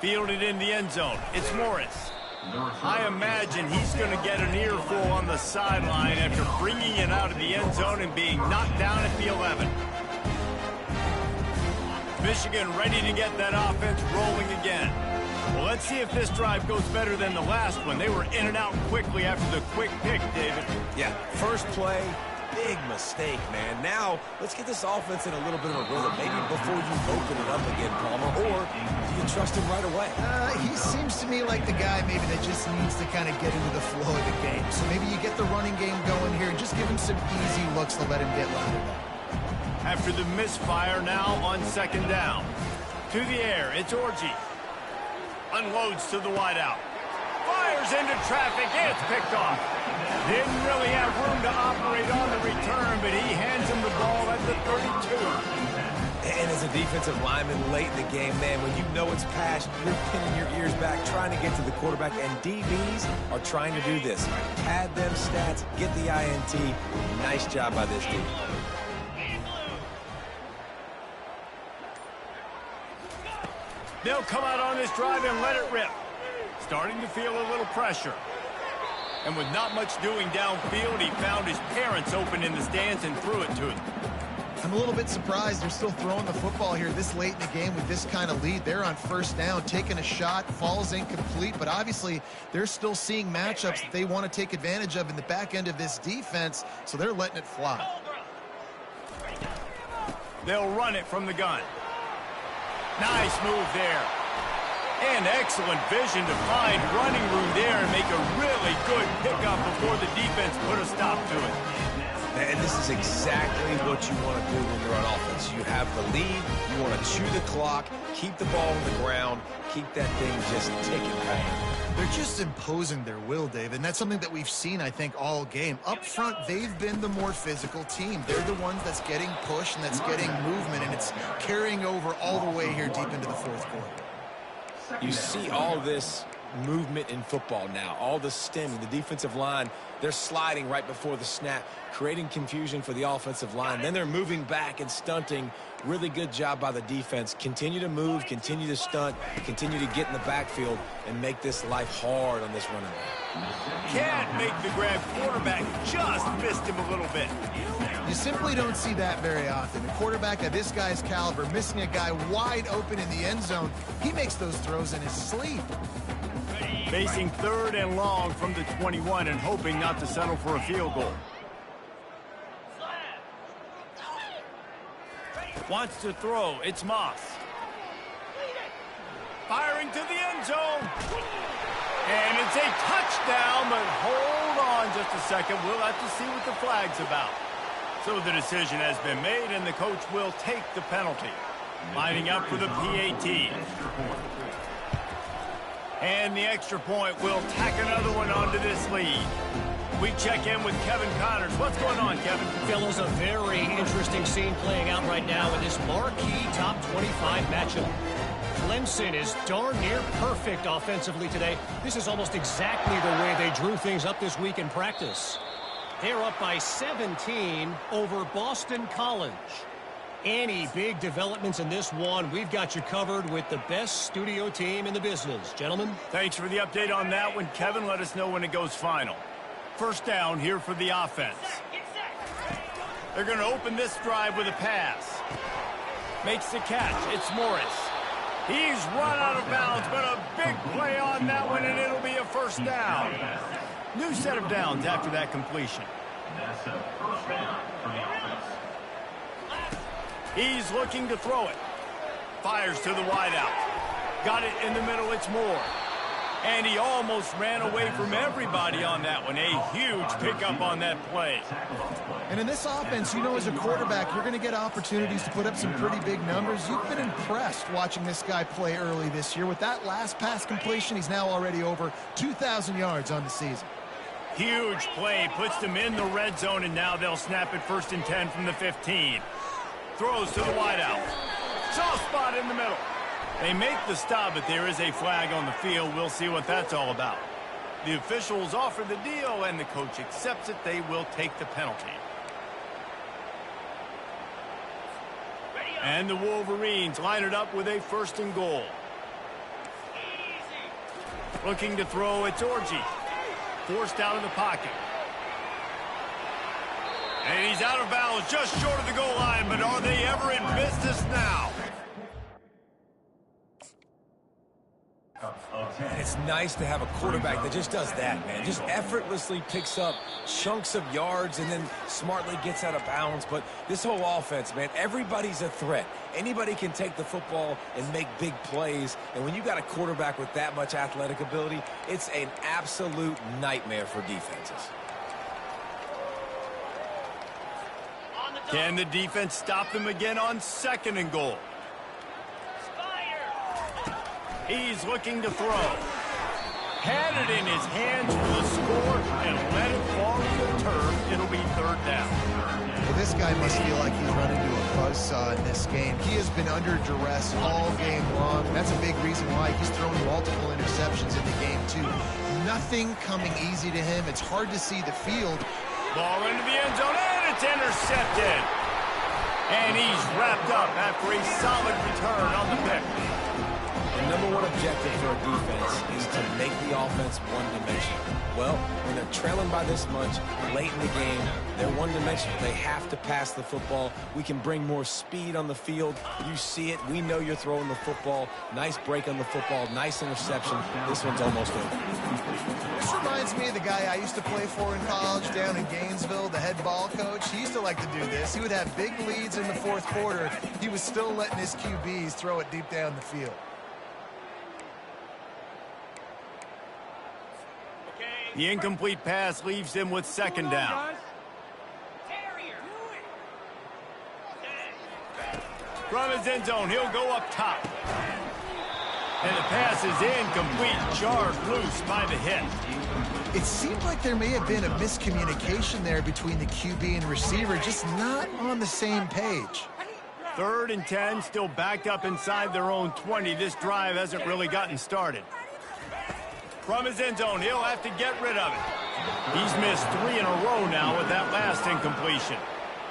Fielded in the end zone. It's Morris. I imagine he's going to get an earful on the sideline after bringing it out of the end zone and being knocked down at the 11. Michigan ready to get that offense rolling again. Well, let's see if this drive goes better than the last one. They were in and out quickly after the quick pick, David. Yeah, first play, big mistake, man. Now, let's get this offense in a little bit of a rhythm. Maybe before you open it up again, Palmer, or do you trust him right away? He seems to me like the guy maybe that just needs to kind of get into the flow of the game. So maybe you get the running game going here and just give him some easy looks to let him get loaded up. After the misfire, now on second down. To the air, it's Orji. Unloads to the wideout. Fires into traffic, and it's picked off. Didn't really have room to operate on the return, but he hands him the ball at the 32. And as a defensive lineman late in the game, man, when you know it's past, you're pinning your ears back, trying to get to the quarterback, and DBs are trying to do this. Pad them stats, get the INT. Nice job by this team. They'll come out on this drive and let it rip. Starting to feel a little pressure. And with not much doing downfield, he found his parents open in the stands and threw it to him. I'm a little bit surprised they're still throwing the football here this late in the game with this kind of lead. They're on first down, taking a shot, falls incomplete, but obviously they're still seeing matchups that they want to take advantage of in the back end of this defense, so they're letting it fly. They'll run it from the gun. Nice move there. And excellent vision to find running room there and make a really good pickup before the defense put a stop to it. And this is exactly what you want to do when you're on offense. You have the lead, you want to chew the clock, keep the ball on the ground, keep that thing just ticking, man. They're just imposing their will, David, and that's something that we've seen, I think, all game. Up front, they've been the more physical team. They're the ones that's getting pushed and that's getting movement, and it's carrying over all the way here deep into the fourth quarter. You see all this movement in football now, all the stemming, the defensive line, they're sliding right before the snap, creating confusion for the offensive line. Then they're moving back and stunting. Really good job by the defense. Continue to move, continue to stunt, continue to get in the backfield and make this life hard on this running back. Can't make the grab. Quarterback just missed him a little bit. You simply don't see that very often. A quarterback of this guy's caliber missing a guy wide open in the end zone. He makes those throws in his sleep. Facing third and long from the 21 and hoping not to settle for a field goal. Wants to throw. It's Moss. Firing to the end zone. And it's a touchdown, but hold on just a second. We'll have to see what the flag's about. So the decision has been made, and the coach will take the penalty. Lining up for the PAT. And the extra point will tack another one onto this lead. We check in with Kevin Connors. What's going on, Kevin? Fellas, a very interesting scene playing out right now in this marquee top 25 matchup. Clemson is darn near perfect offensively today. This is almost exactly the way they drew things up this week in practice. They're up by 17 over Boston College. Any big developments in this one, we've got you covered with the best studio team in the business. Gentlemen. Thanks for the update on that one, Kevin. Let us know when it goes final. First down here for the offense. They're going to open this drive with a pass. Makes the catch. It's Morris. He's run out of bounds, but a big play on that one, and it'll be a first down. New set of downs after that completion. That's a first down for the offense. He's looking to throw it. Fires to the wideout. Got it in the middle. It's Moore. And he almost ran away from everybody on that one. A huge pickup on that play. And in this offense, you know, as a quarterback, you're going to get opportunities to put up some pretty big numbers. You've been impressed watching this guy play early this year. With that last pass completion, he's now already over 2,000 yards on the season. Huge play. Puts them in the red zone, and now they'll snap it 1st and 10 from the 15. Throws to the wideout. Soft spot in the middle. They make the stop, but there is a flag on the field. We'll see what that's all about. The officials offer the deal, and the coach accepts it. They will take the penalty. And the Wolverines line it up with a 1st and goal. Looking to throw, it's Orji. Forced out of the pocket. And he's out of bounds, just short of the goal line, but are they ever in business now? It's nice to have a quarterback that just does that, man. Just effortlessly picks up chunks of yards and then smartly gets out of bounds. But this whole offense, man, everybody's a threat. Anybody can take the football and make big plays. And when you got a quarterback with that much athletic ability, it's an absolute nightmare for defenses. Can the defense stop them again on 2nd and goal? He's looking to throw. Had it in his hands for the score and let it fall to the turf. It'll be 3rd down. Well, this guy must feel like he's run into a buzzsaw in this game. He has been under duress all game long. That's a big reason why he's thrown multiple interceptions in the game, too. Nothing coming easy to him. It's hard to see the field. Ball into the end zone, and it's intercepted. And he's wrapped up after a solid return on the pick. The #1 objective for a defense is to make the offense one-dimensional. Well, when they're trailing by this much late in the game, they're one-dimensional. They have to pass the football. We can bring more speed on the field. You see it. We know you're throwing the football. Nice break on the football. Nice interception. This one's almost over. This reminds me of the guy I used to play for in college down in Gainesville, the head ball coach. He used to like to do this. He would have big leads in the 4th quarter. He was still letting his QBs throw it deep down the field. The incomplete pass leaves him with 2nd down. From his end zone, he'll go up top. And the pass is incomplete, jarred loose by the hit. It seemed like there may have been a miscommunication there between the QB and receiver, just not on the same page. 3rd and 10, still backed up inside their own 20. This drive hasn't really gotten started. From his end zone, he'll have to get rid of it. He's missed 3 in a row now with that last incompletion.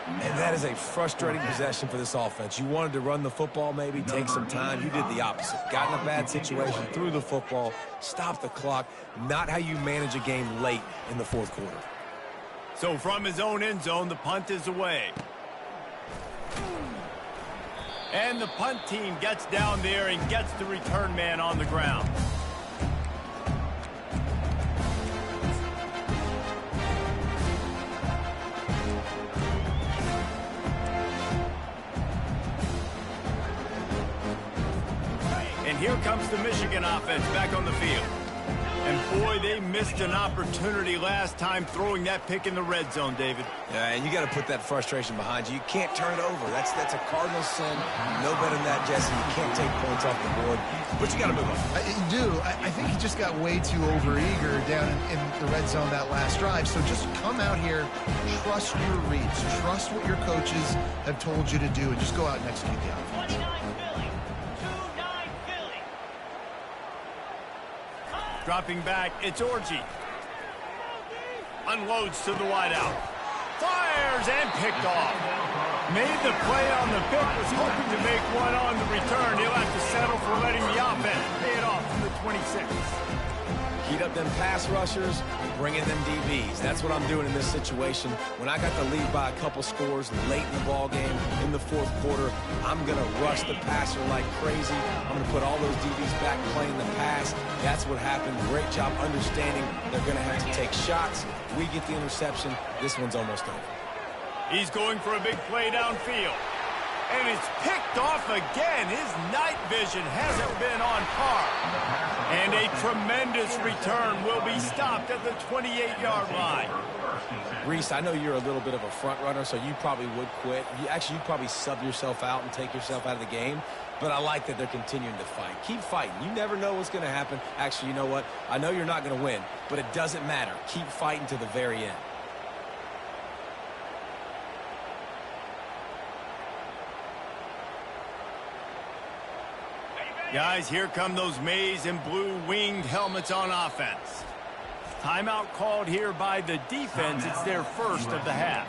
And that is a frustrating possession for this offense. You wanted to run the football, maybe take some time. You did the opposite. Got in a bad situation, threw the football, stopped the clock. Not how you manage a game late in the 4th quarter. So from his own end zone, the punt is away. And the punt team gets down there and gets the return man on the ground. Here comes the Michigan offense back on the field. And boy, they missed an opportunity last time throwing that pick in the red zone, David. Yeah, and you got to put that frustration behind you. You can't turn it over. That's a cardinal sin. No better than that, Jesse. You can't take points off the board. But you got to move on. You do. I think he just got way too overeager down in the red zone that last drive. So just come out here, trust your reads, trust what your coaches have told you to do, and just go out and execute the offense. Dropping back, it's Orji. Unloads to the wideout. Fires and picked off. Made the play on the pick, was hoping to make one on the return. He'll have to settle for letting the offense pay it off from the 26. Heat up them pass rushers, bring in them DBs. That's what I'm doing in this situation. When I got the lead by a couple scores late in the ball game, in the fourth quarter, I'm going to rush the passer like crazy. I'm going to put all those DBs back playing the pass. That's what happened. Great job understanding they're going to have to take shots. We get the interception. This one's almost over. He's going for a big play downfield. And it's picked off again. His night vision hasn't been on par. And a tremendous return will be stopped at the 28-yard line. Reese, I know you're a little bit of a front runner, so you probably would quit. You'd probably sub yourself out and take yourself out of the game. But I like that they're continuing to fight. Keep fighting. You never know what's going to happen. Actually, you know what? I know you're not going to win, but it doesn't matter. Keep fighting to the very end. Guys, here come those maize and blue winged helmets on offense. Timeout called here by the defense. It's their first of the half.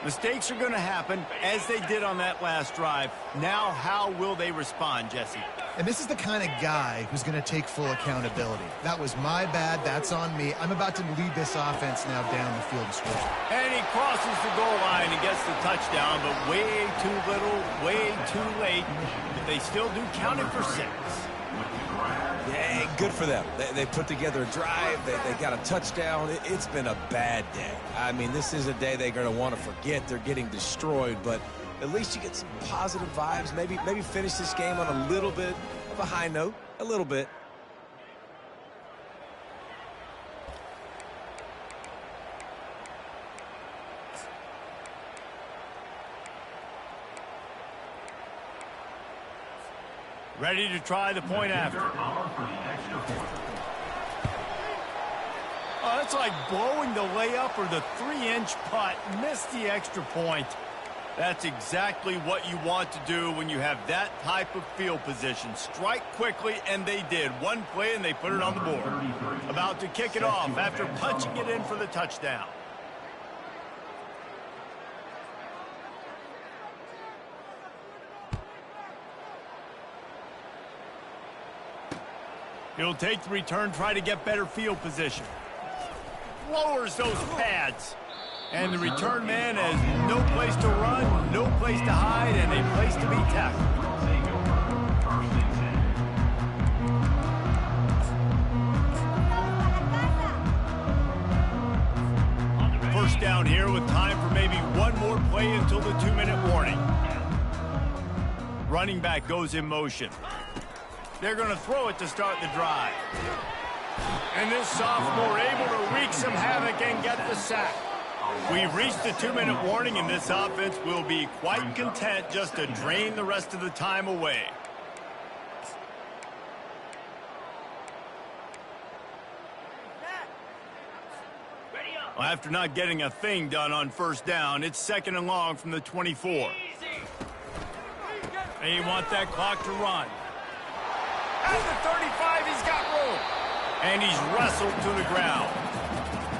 Mistakes are going to happen, as they did on that last drive. Now, how will they respond, Jesse? And this is the kind of guy who's going to take full accountability. That was my bad. That's on me. I'm about to lead this offense now down the field and score. And he crosses the goal line and gets the touchdown, but way too little, way too late. But they still do count it for 6. Yeah, good for them. They put together a drive. They got a touchdown. It's been a bad day. I mean, this is a day they're going to want to forget. They're getting destroyed, but at least you get some positive vibes. Maybe finish this game on a little bit of a high note. A little bit. Ready to try the point after. Oh, that's like blowing the layup or the 3-inch putt. Missed the extra point. That's exactly what you want to do when you have that type of field position. Strike quickly, and they did. One play, and they put it on the board. About to kick it off after punching it in for the touchdown. He'll take the return, try to get better field position. Lowers those pads. And the return man has no place to run, no place to hide, and a place to be tackled. First down here with time for maybe one more play until the 2-minute warning. Running back goes in motion. They're going to throw it to start the drive. And this sophomore able to wreak some havoc and get the sack. We've reached the 2-minute warning, and this offense will be quite content just to drain the rest of the time away. Well, after not getting a thing done on first down, it's 2nd and long from the 24. They want that clock to run. At the 35, he's got room. And he's wrestled to the ground.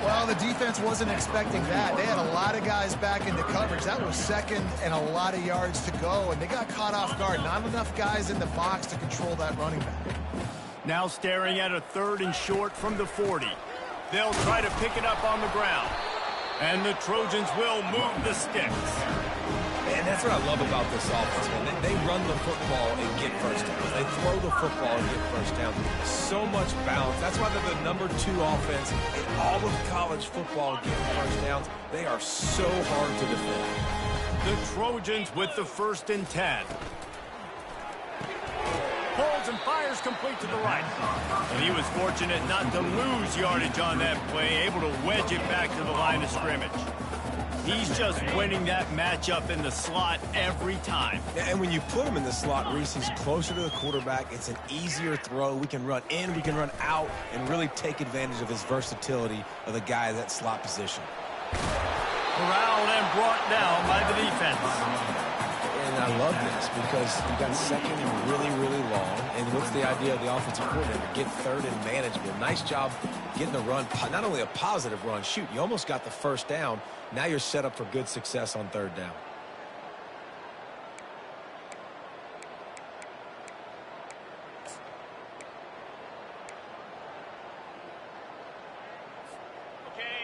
Well, the defense wasn't expecting that. They had a lot of guys back into coverage. That was 2nd and a lot of yards to go, and they got caught off guard. Not enough guys in the box to control that running back. Now staring at a 3rd and short from the 40. They'll try to pick it up on the ground. And the Trojans will move the sticks. Man, that's what I love about this offense, man. They run the football and get first downs. They throw the football and get first downs. So much balance. That's why they're the #2 offense in all of college football getting first downs. They are so hard to defend. The Trojans with the 1st and 10. Pulls and fires complete to the right. And he was fortunate not to lose yardage on that play, able to wedge it back to the line of scrimmage. He's just winning that matchup in the slot every time. And when you put him in the slot, Reese, he's closer to the quarterback. It's an easier throw. We can run in, we can run out, and really take advantage of his versatility of the guy in that slot position. Corralled and brought down by the defense. And and I love this because you got second and really, really long. And what's the idea of the offensive coordinator? Get third and manageable. Nice job getting the run, not only a positive run, shoot, you almost got the first down. Now you're set up for good success on third down.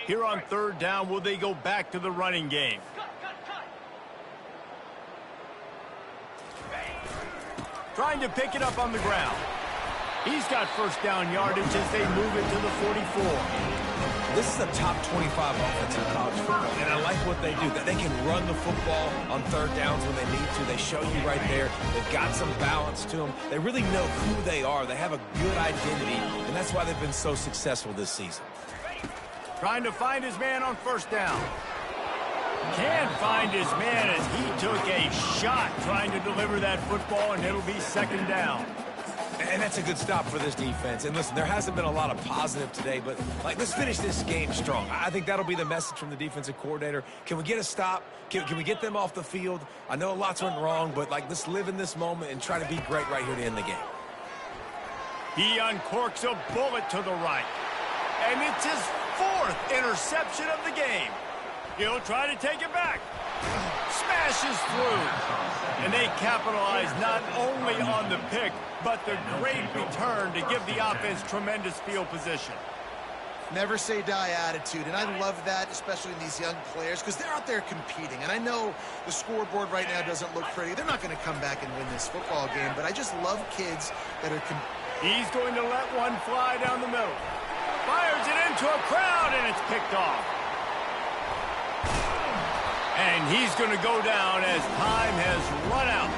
Here on third down, will they go back to the running game? Trying to pick it up on the ground. He's got first down yardage as they move it to the 44. This is a top 25 offense in college football, and I like what they do. That they can run the football on third downs when they need to. They show you right there. They've got some balance to them. They really know who they are. They have a good identity, and that's why they've been so successful this season. Trying to find his man on first down. Can't find his man as he took a shot trying to deliver that football, and it'll be second down. And that's a good stop for this defense. And listen, there hasn't been a lot of positive today, but let's finish this game strong. I think that'll be the message from the defensive coordinator. Can we get a stop? Can we get them off the field? I know lots went wrong, but let's live in this moment and try to be great right here to end the game. He uncorks a bullet to the right. And it's his fourth interception of the game. He'll try to take it back. Smashes through. And they capitalize not only on the pick, but the great return to give the offense tremendous field position. Never say die attitude, and I love that, especially in these young players, because they're out there competing. And I know the scoreboard right now doesn't look pretty. They're not going to come back and win this football game, but I just love kids that are He's going to let one fly down the middle. Fires it into a crowd, and it's picked off. And he's going to go down as time has run out.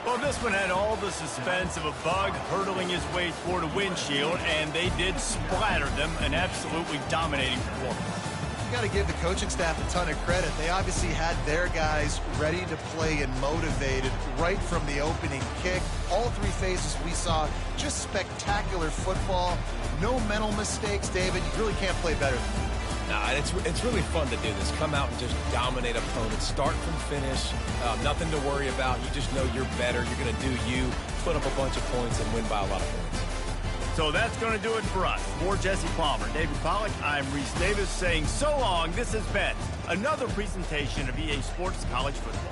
Well, this one had all the suspense of a bug hurtling his way toward a windshield, and they did splatter them, an absolutely dominating performance. You got to give the coaching staff a ton of credit. They obviously had their guys ready to play and motivated right from the opening kick. All three phases we saw, just spectacular football. No mental mistakes, David. You really can't play better than that. No, it's really fun to do this. Come out and just dominate opponents. Start from finish. Nothing to worry about. You just know you're better. You're going to do you, put up a bunch of points, and win by a lot of points. So that's going to do it for us. For Jesse Palmer, David Pollack, I'm Reese Davis saying so long. This has been another presentation of EA Sports College Football.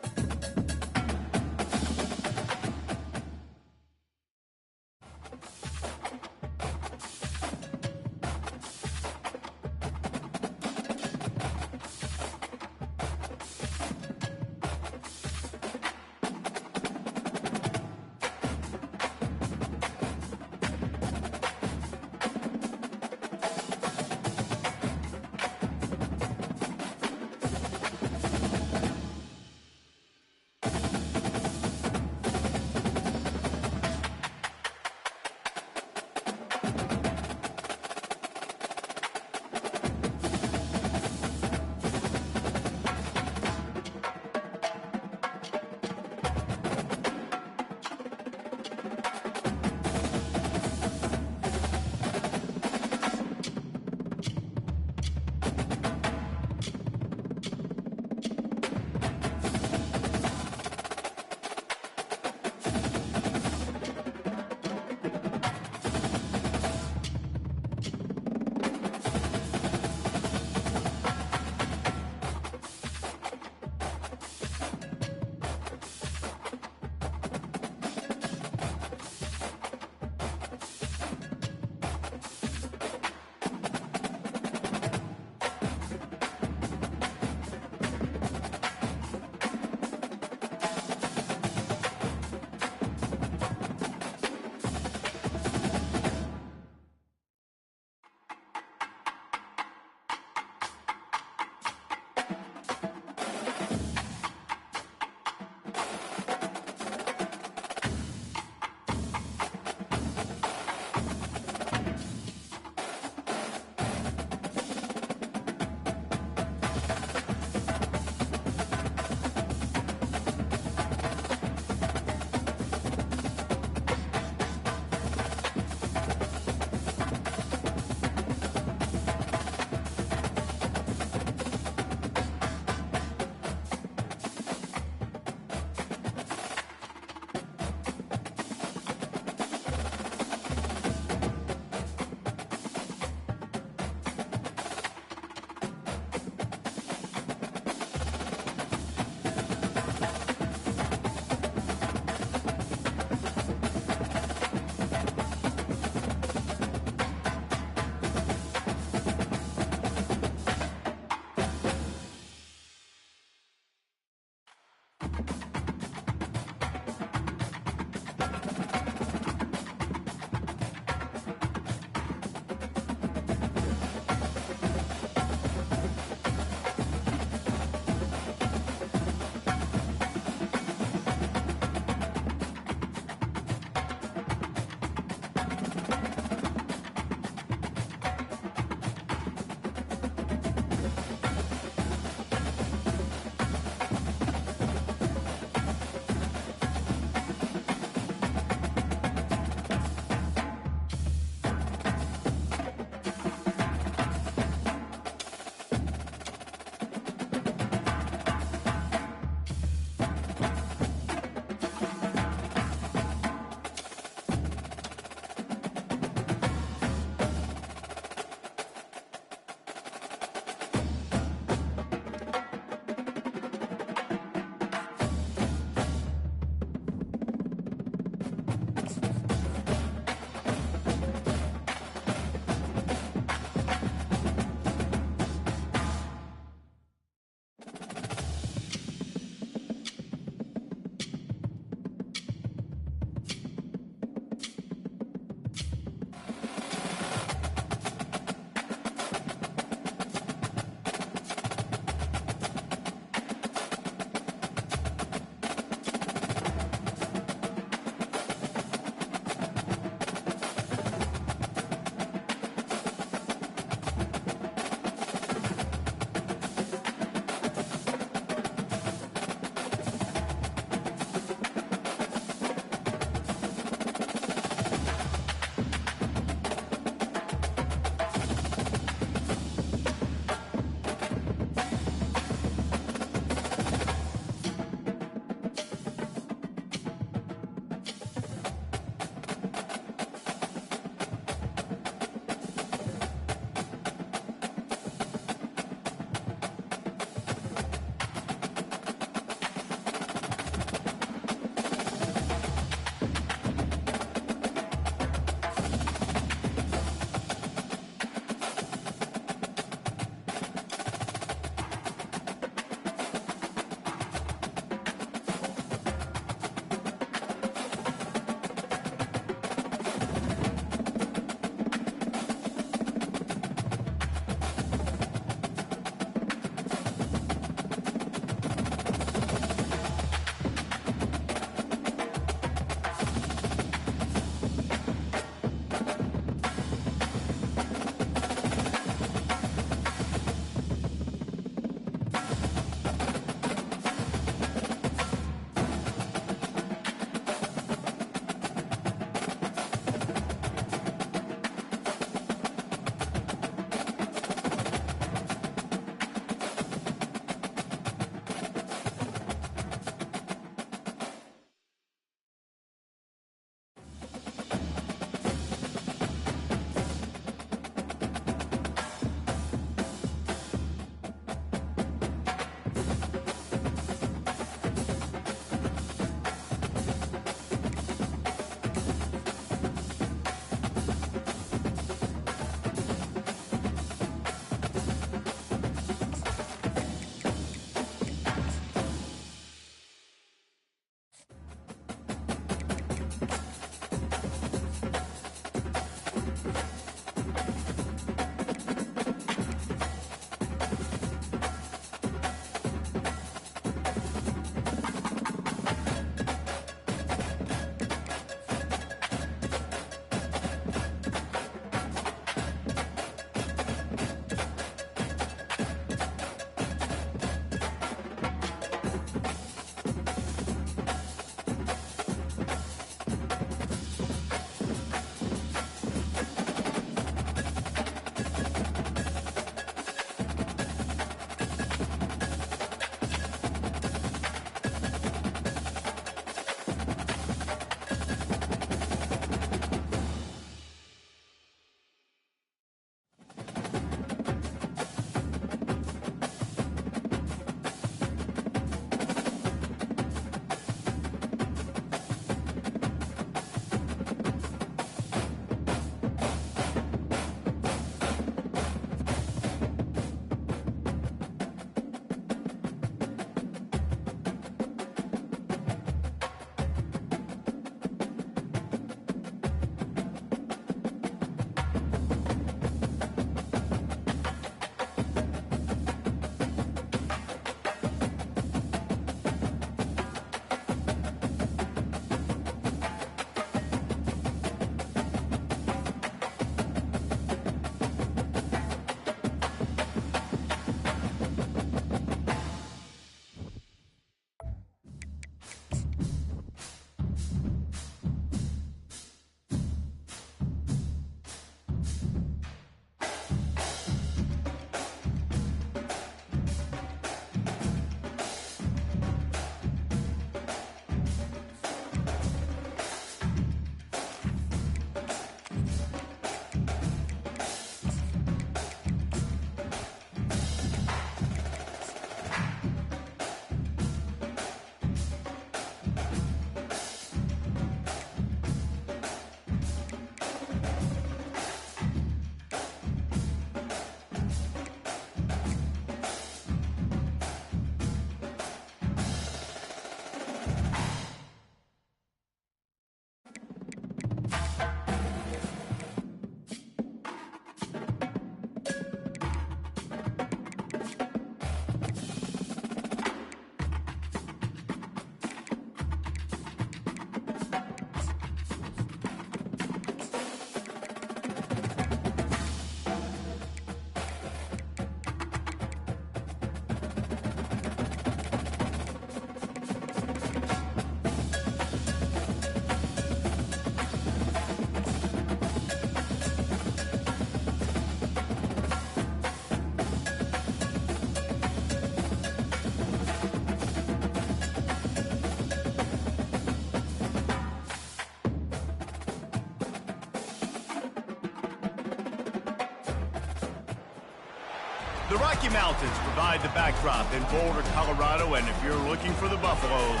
The Rocky Mountains provide the backdrop in Boulder, Colorado, and if you're looking for the Buffaloes,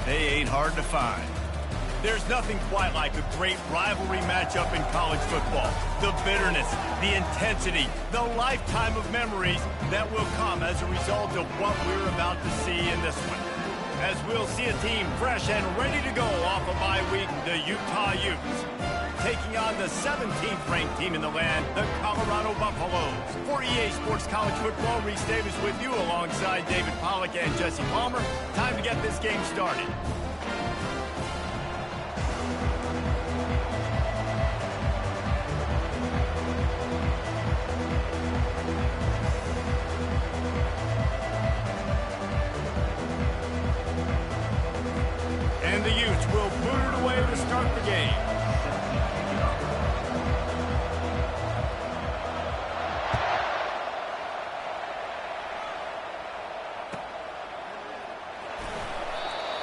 they ain't hard to find. There's nothing quite like a great rivalry matchup in college football. The bitterness, the intensity, the lifetime of memories that will come as a result of what we're about to see in this one. As we'll see a team fresh and ready to go off a bye week, the Utah Utes, taking on the 17th ranked team in the land, the Colorado Buffaloes. For EA Sports College Football, Reese Davis with you alongside David Pollack and Jesse Palmer. Time to get this game started. And the Utes will boot it away to start the game.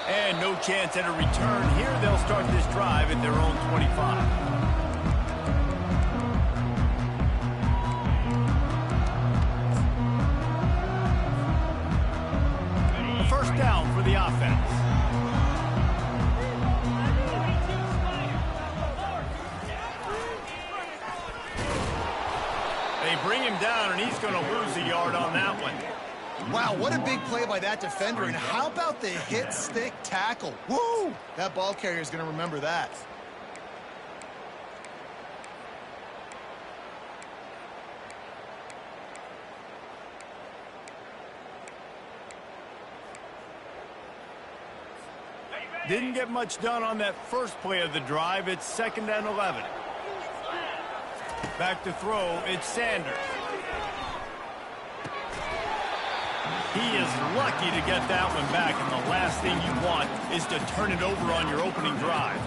And no chance at a return here. They'll start this drive at their own 25. First down for the offense. They bring him down, and he's going to lose a yard on that one. Wow, what a big play by that defender. And how about the hit stick tackle? Woo! That ball carrier is going to remember that. Didn't get much done on that first play of the drive. It's 2nd and 11. Back to throw, it's Sanders. He is lucky to get that one back, and the last thing you want is to turn it over on your opening drive.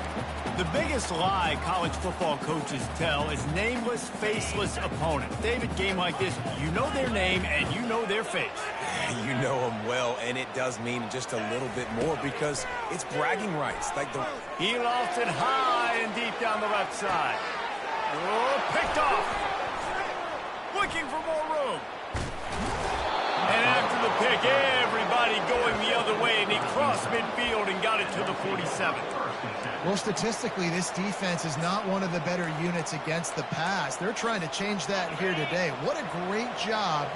The biggest lie college football coaches tell is nameless, faceless opponents. David, game like this, you know their name and you know their face. You know them well, and it does mean just a little bit more because it's bragging rights. He lost it high and deep down the left side. Oh, picked off. Looking for more room. And after the pick, everybody going the other way, and he crossed midfield and got it to the 47. Well, statistically, this defense is not one of the better units against the pass. They're trying to change that here today. What a great job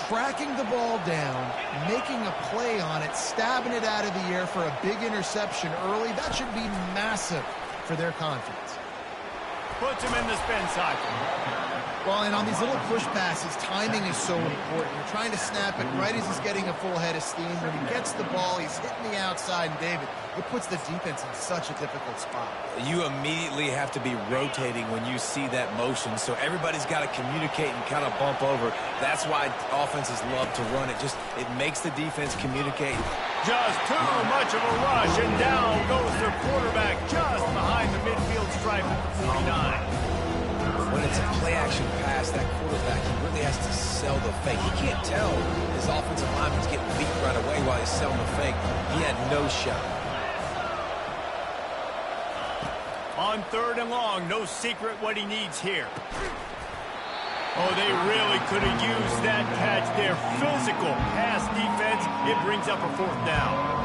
tracking the ball down, making a play on it, stabbing it out of the air for a big interception early. That should be massive for their confidence. Puts him in the spin cycle. Well, and on these little push passes, timing is so important. You're trying to snap it right as he's getting a full head of steam. When he gets the ball, he's hitting the outside, and David, it puts the defense in such a difficult spot. You immediately have to be rotating when you see that motion, so everybody's got to communicate and kind of bump over. That's why offenses love to run it. It makes the defense communicate. Just too much of a rush, and down goes the quarterback just behind the midfield stripe at the 49. When it's a play-action pass, that quarterback, he really has to sell the fake. He can't tell his offensive lineman's getting beat right away while he's selling the fake. He had no shot. On 3rd and long, no secret what he needs here. Oh, they really could have used that catch there. Physical pass defense. It brings up a 4th down.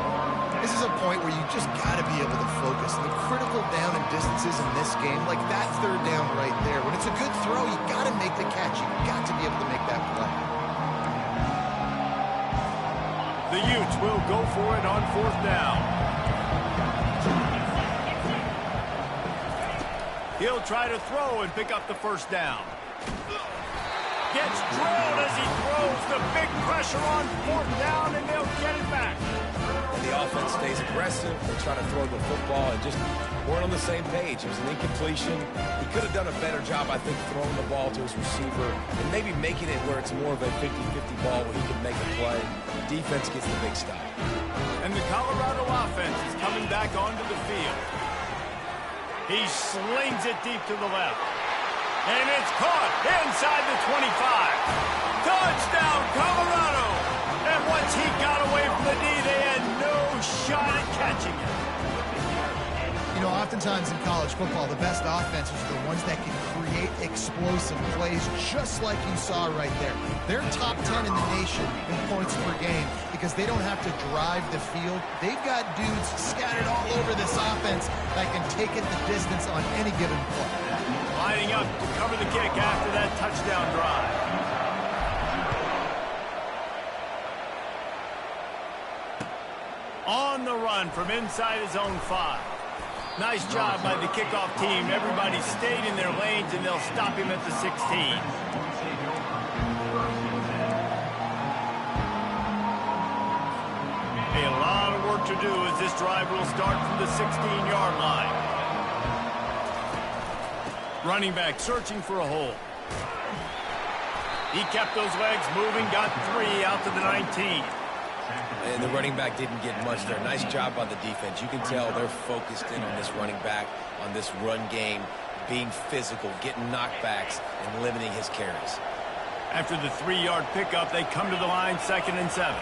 This is a point where you just got to be able to focus. The critical down and distances in this game, like that 3rd down right there. When it's a good throw, you got to make the catch. You got to be able to make that play. The Utes will go for it on 4th down. He'll try to throw and pick up the 1st down. Gets drilled as he throws. The big pressure on 4th down, and they'll get it back. The offense stays aggressive. They try to throw the football and just weren't on the same page. It was an incompletion. He could have done a better job, I think, throwing the ball to his receiver and maybe making it where it's more of a 50-50 ball where he can make a play. Defense gets the big stop. And the Colorado offense is coming back onto the field. He slings it deep to the left. And it's caught inside the 25. Touchdown, Colorado! And once he got away from the D, they had no shot at catching it. You know, oftentimes in college football, the best offenses are the ones that can create explosive plays, just like you saw right there. They're top 10 in the nation in points per game because they don't have to drive the field. They've got dudes scattered all over this offense that can take it the distance on any given play. Lining up to cover the kick after that touchdown drive. On the run from inside his own 5. Nice job by the kickoff team. Everybody stayed in their lanes, and they'll stop him at the 16. A lot of work to do as this drive will start from the 16-yard line. Running back searching for a hole. He kept those legs moving, got 3 out to the 19. And the running back didn't get much there. Nice job by the defense. You can tell they're focused in on this running back, on this run game, being physical, getting knockbacks, and limiting his carries. After the 3-yard pickup, they come to the line, 2nd and 7.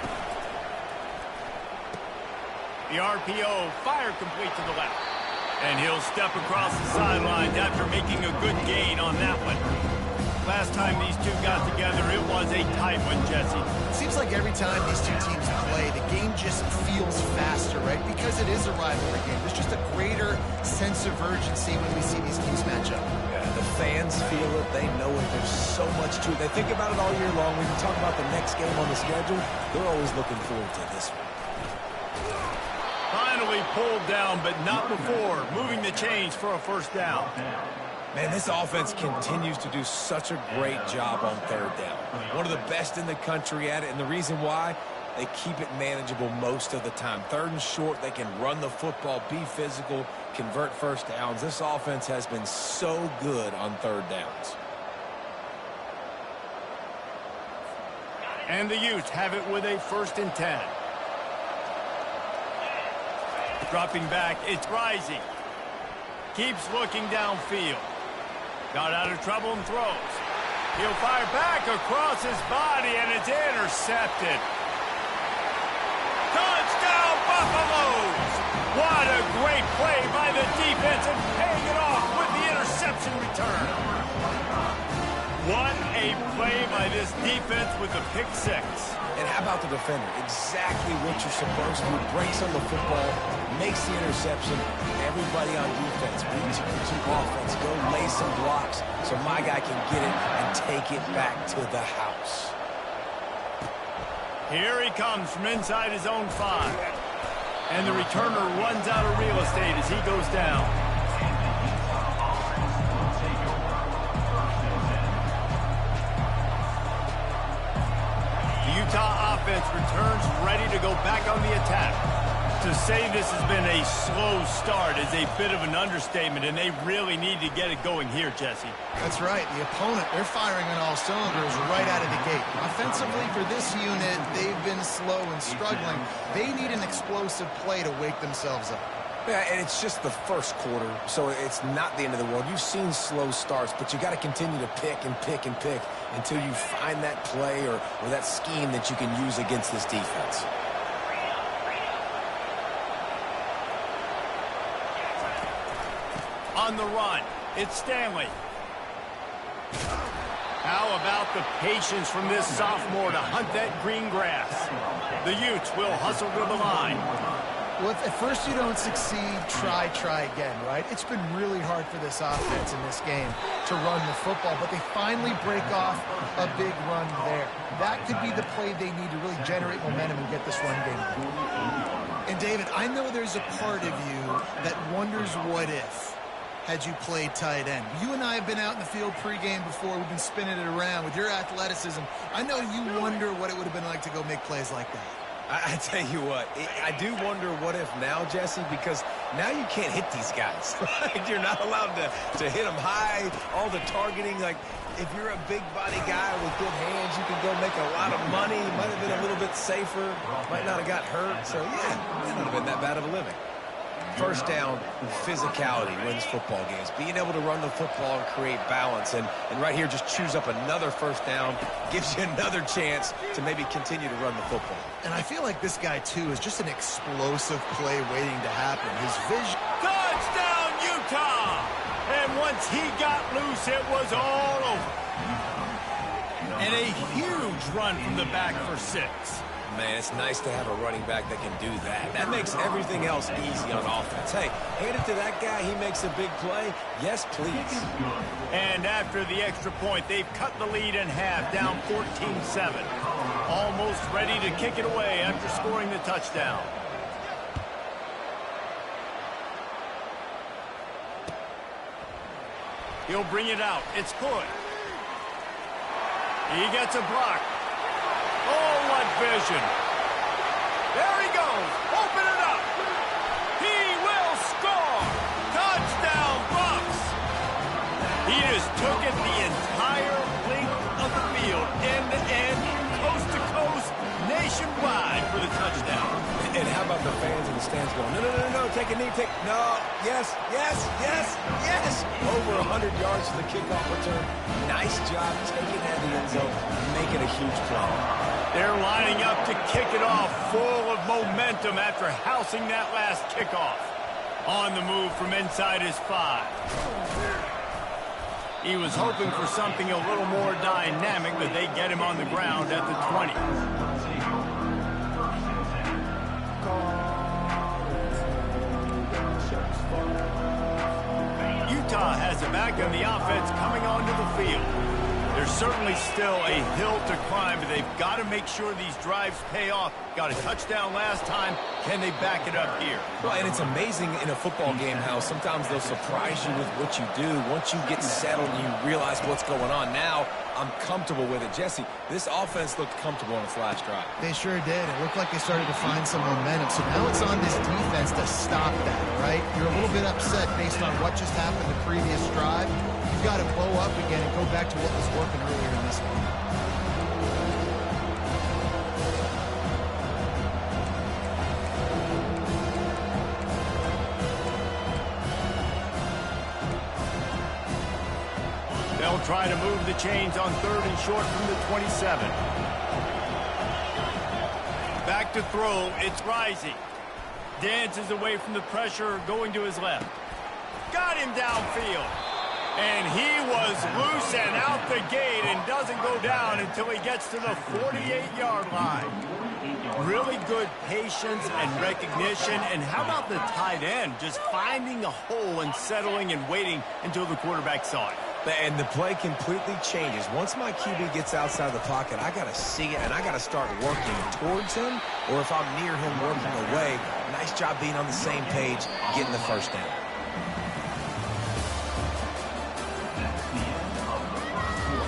The RPO, fire complete to the left. And he'll step across the sidelines after making a good gain on that one. Last time these two got together, it was a tight one, Jesse. It seems like every time these two teams play, the game just feels faster, right? Because it is a rivalry game. There's just a greater sense of urgency when we see these teams match up. Yeah, the fans feel it. They know it. There's so much to it. They think about it all year long. When you talk about the next game on the schedule, they're always looking forward to this one. Finally pulled down, but not before. Moving the chains for a first down. Man, this offense continues to do such a great job on 3rd down. One of the best in the country at it, and the reason why, they keep it manageable most of the time. 3rd and short, they can run the football, be physical, convert first downs. This offense has been so good on 3rd downs. And the Utes have it with a 1st and 10. Dropping back, it's Rising. Keeps looking downfield. Got out of trouble and throws. He'll fire back across his body, and it's intercepted. Touchdown, Buffaloes! What a great play by the defense and paying it off with the interception return. What a play by this defense with the pick 6. And how about the defender? Exactly what you're supposed to. Breaks on the football, makes the interception. Everybody on defense, return to offense, go lay some blocks so my guy can get it and take it back to the house. Here he comes from inside his own 5. And the returner runs out of real estate as he goes down. The Utah offense returns ready to go back on the attack. To say this has been a slow start is a bit of an understatement, and they really need to get it going here, Jesse. That's right. The opponent, they're firing on all cylinders right out of the gate. Offensively, for this unit, they've been slow and struggling. They need an explosive play to wake themselves up. Yeah, and it's just the first quarter, so it's not the end of the world. You've seen slow starts, but you got to continue to pick and pick and pick until you find that play or that scheme that you can use against this defense. On the run, it's Stanley. How about the patience from this sophomore to hunt that green grass? The Utes will hustle to the line. Well, if at first you don't succeed, try again, right? It's been really hard for this offense in this game to run the football, but they finally break off a big run there. That could be the play they need to really generate momentum and get this run game going. And David, I know there's a part of you that wonders what if had you played tight end. You and I have been out in the field pregame before. We've been spinning it around with your athleticism. I know you wonder what it would have been like to go make plays like that. I tell you what, I do wonder what if now, Jesse, because now you can't hit these guys. Right? You're not allowed to hit them high, all the targeting. Like, if you're a big body guy with good hands, you can go make a lot of money. Might have been a little bit safer. Might not have got hurt. So, yeah, might not have been that bad of a living. First down, physicality wins football games. Being able to run the football and create balance. And right here, just choose up another first down. Gives you another chance to maybe continue to run the football. And I feel like this guy, too, is just an explosive play waiting to happen. His vision. Touchdown! Ncaa. And once he got loose, it was all over. And a huge run from the back for 6. Man, it's nice to have a running back that can do that. That makes everything else easy on offense. Hey, hand it to that guy. He makes a big play. Yes, please. And after the extra point, they've cut the lead in half, down 14-7. Almost ready to kick it away after scoring the touchdown. He'll bring it out. It's good. He gets a block. Oh, what vision. There he goes. Open it up. He will score. Touchdown, Bucks. He just took it the entire length of the field, end to end, coast to coast, nationwide for the touchdown. And how about the fans in the stands going, no, take a knee, no, yes. Over 100 yards to the kickoff return. Nice job taking that in the end zone, making a huge play. They're lining up to kick it off, full of momentum after housing that last kickoff. On the move from inside his 5. He was hoping for something a little more dynamic, but they get him on the ground at the 20. Utah has it back, and the offense coming onto the field. There's certainly still a hill to climb, but they've got to make sure these drives pay off. Got a touchdown last time. Can they back it up here? Well, and it's amazing in a football game how sometimes they'll surprise you with what you do. Once you get settled and you realize what's going on, now I'm comfortable with it. Jesse, this offense looked comfortable on its last drive. They sure did. It looked like they started to find some momentum. So now it's on this defense to stop that, all right? You're a little bit upset based on what just happened the previous drive. You've got to blow up again and go back to what was working earlier in this one. They'll try to move the chains on 3rd and short from the 27. Back to throw. It's Rising. Dances away from the pressure, going to his left. Got him downfield. And he was loose and out the gate and doesn't go down until he gets to the 48-yard line. Really good patience and recognition. And how about the tight end just finding a hole and settling and waiting until the quarterback saw it? And the play completely changes. Once my QB gets outside the pocket, I got to see it, and I got to start working towards him, or if I'm near him working away, nice job being on the same page, getting the first down. That's the end of the first quarter.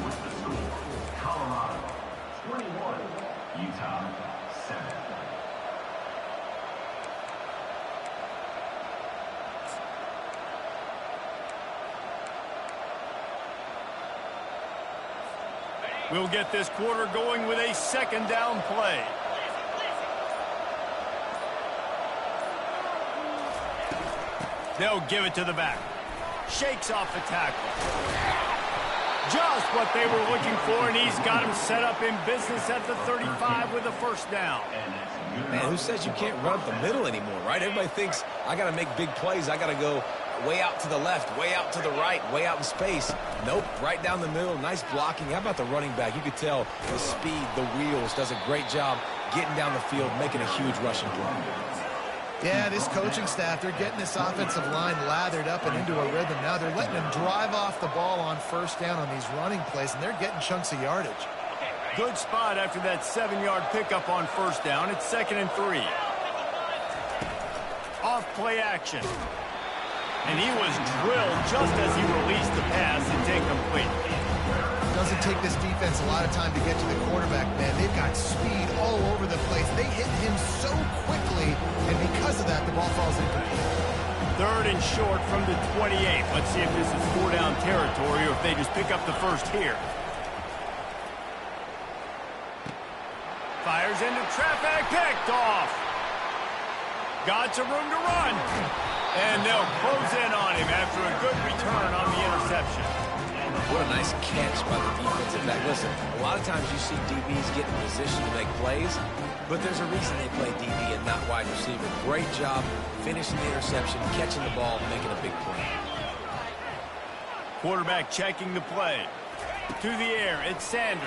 With the score, Colorado 21, Utah 7. We'll get this quarter going with a 2nd down play. They'll give it to the back. Shakes off the tackle. Just what they were looking for, and he's got him set up in business at the 35 with a 1st down. Man, who says you can't run up the middle anymore, right? Everybody thinks I got to make big plays. I got to go way out to the left, way out to the right, way out in space. Nope, right down the middle. Nice blocking. How about the running back? You could tell the speed, the wheels, does a great job getting down the field, making a huge rushing play. Yeah, this coaching staff, they're getting this offensive line lathered up and into a rhythm. Now they're letting them drive off the ball on 1st down on these running plays, and they're getting chunks of yardage. Good spot after that 7-yard pickup on 1st down. It's 2nd and 3. Off play action. And he was drilled just as he released the pass. It's incomplete. Doesn't take this defense a lot of time to get to the quarterback, man. They've got speed all over the place. They hit him so quickly, and because of that, the ball falls incomplete. 3rd and short from the 28. Let's see if this is 4-down territory or if they just pick up the 1st here. Fires into traffic, picked off. Got some room to run. And they'll close in on him after a good return on the interception. What a nice catch by the defensive back. Listen, a lot of times you see DBs get in position to make plays, but there's a reason they play DB and not wide receiver. Great job finishing the interception, catching the ball, and making a big play. Quarterback checking the play. To the air, it's Sanders.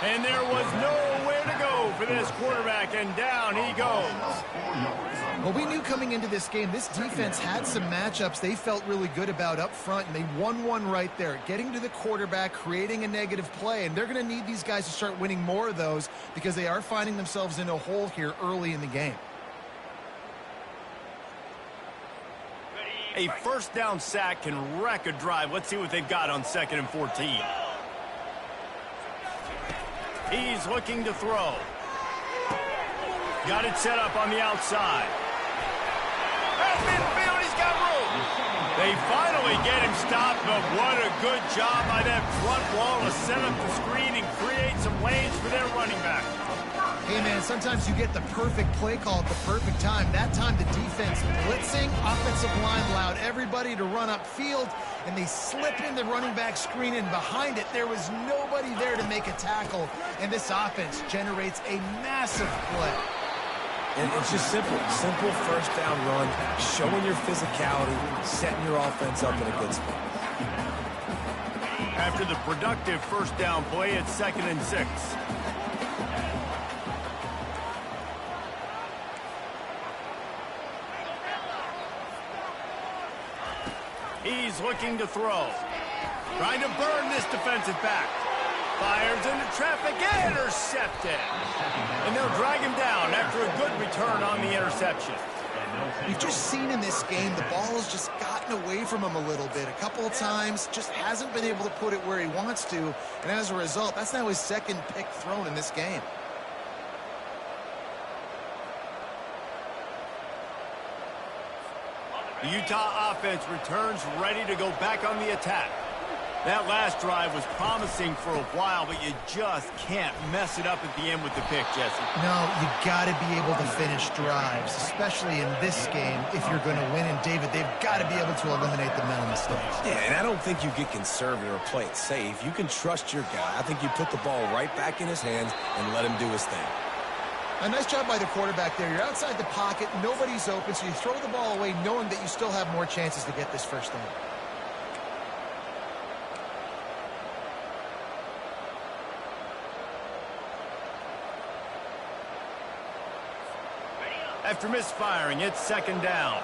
And there was nowhere to go for this quarterback, and down he goes. Well, we knew coming into this game, this defense had some matchups they felt really good about up front, and they won one right there, getting to the quarterback, creating a negative play, and they're going to need these guys to start winning more of those because they are finding themselves in a hole here early in the game. A first down sack can wreck a drive. Let's see what they've got on 2nd and 14. He's looking to throw. Got it set up on the outside. At midfield, he's got room. They finally get him stopped, but what a good job by that front wall to set up the screen and create some lanes for their running back. Hey, man, sometimes you get the perfect play call at the perfect time. That time the defense blitzing, offensive line allowed everybody to run upfield, and they slip in the running back screen, and behind it there was nobody there to make a tackle, and this offense generates a massive play. And it's just simple first down run, showing your physicality, setting your offense up in a good spot. After the productive first down play, it's 2nd and 6. He's looking to throw. Trying to burn this defensive back. Fires into traffic, intercepted. And they'll drag him down after a good return on the interception. We've just seen in this game the ball has just gotten away from him a little bit. A couple of times, just hasn't been able to put it where he wants to. And as a result, that's now his 2nd pick thrown in this game. The Utah offense returns ready to go back on the attack. That last drive was promising for a while, but you just can't mess it up at the end with the pick, Jesse. No, you got to be able to finish drives, especially in this game if you're going to win. And, David, they've got to be able to eliminate the mental mistakes. Yeah, and I don't think you get conservative or play it safe. You can trust your guy. I think you put the ball right back in his hands and let him do his thing. A nice job by the quarterback there. You're outside the pocket, nobody's open, so you throw the ball away knowing that you still have more chances to get this first down. After misfiring, it's 2nd down.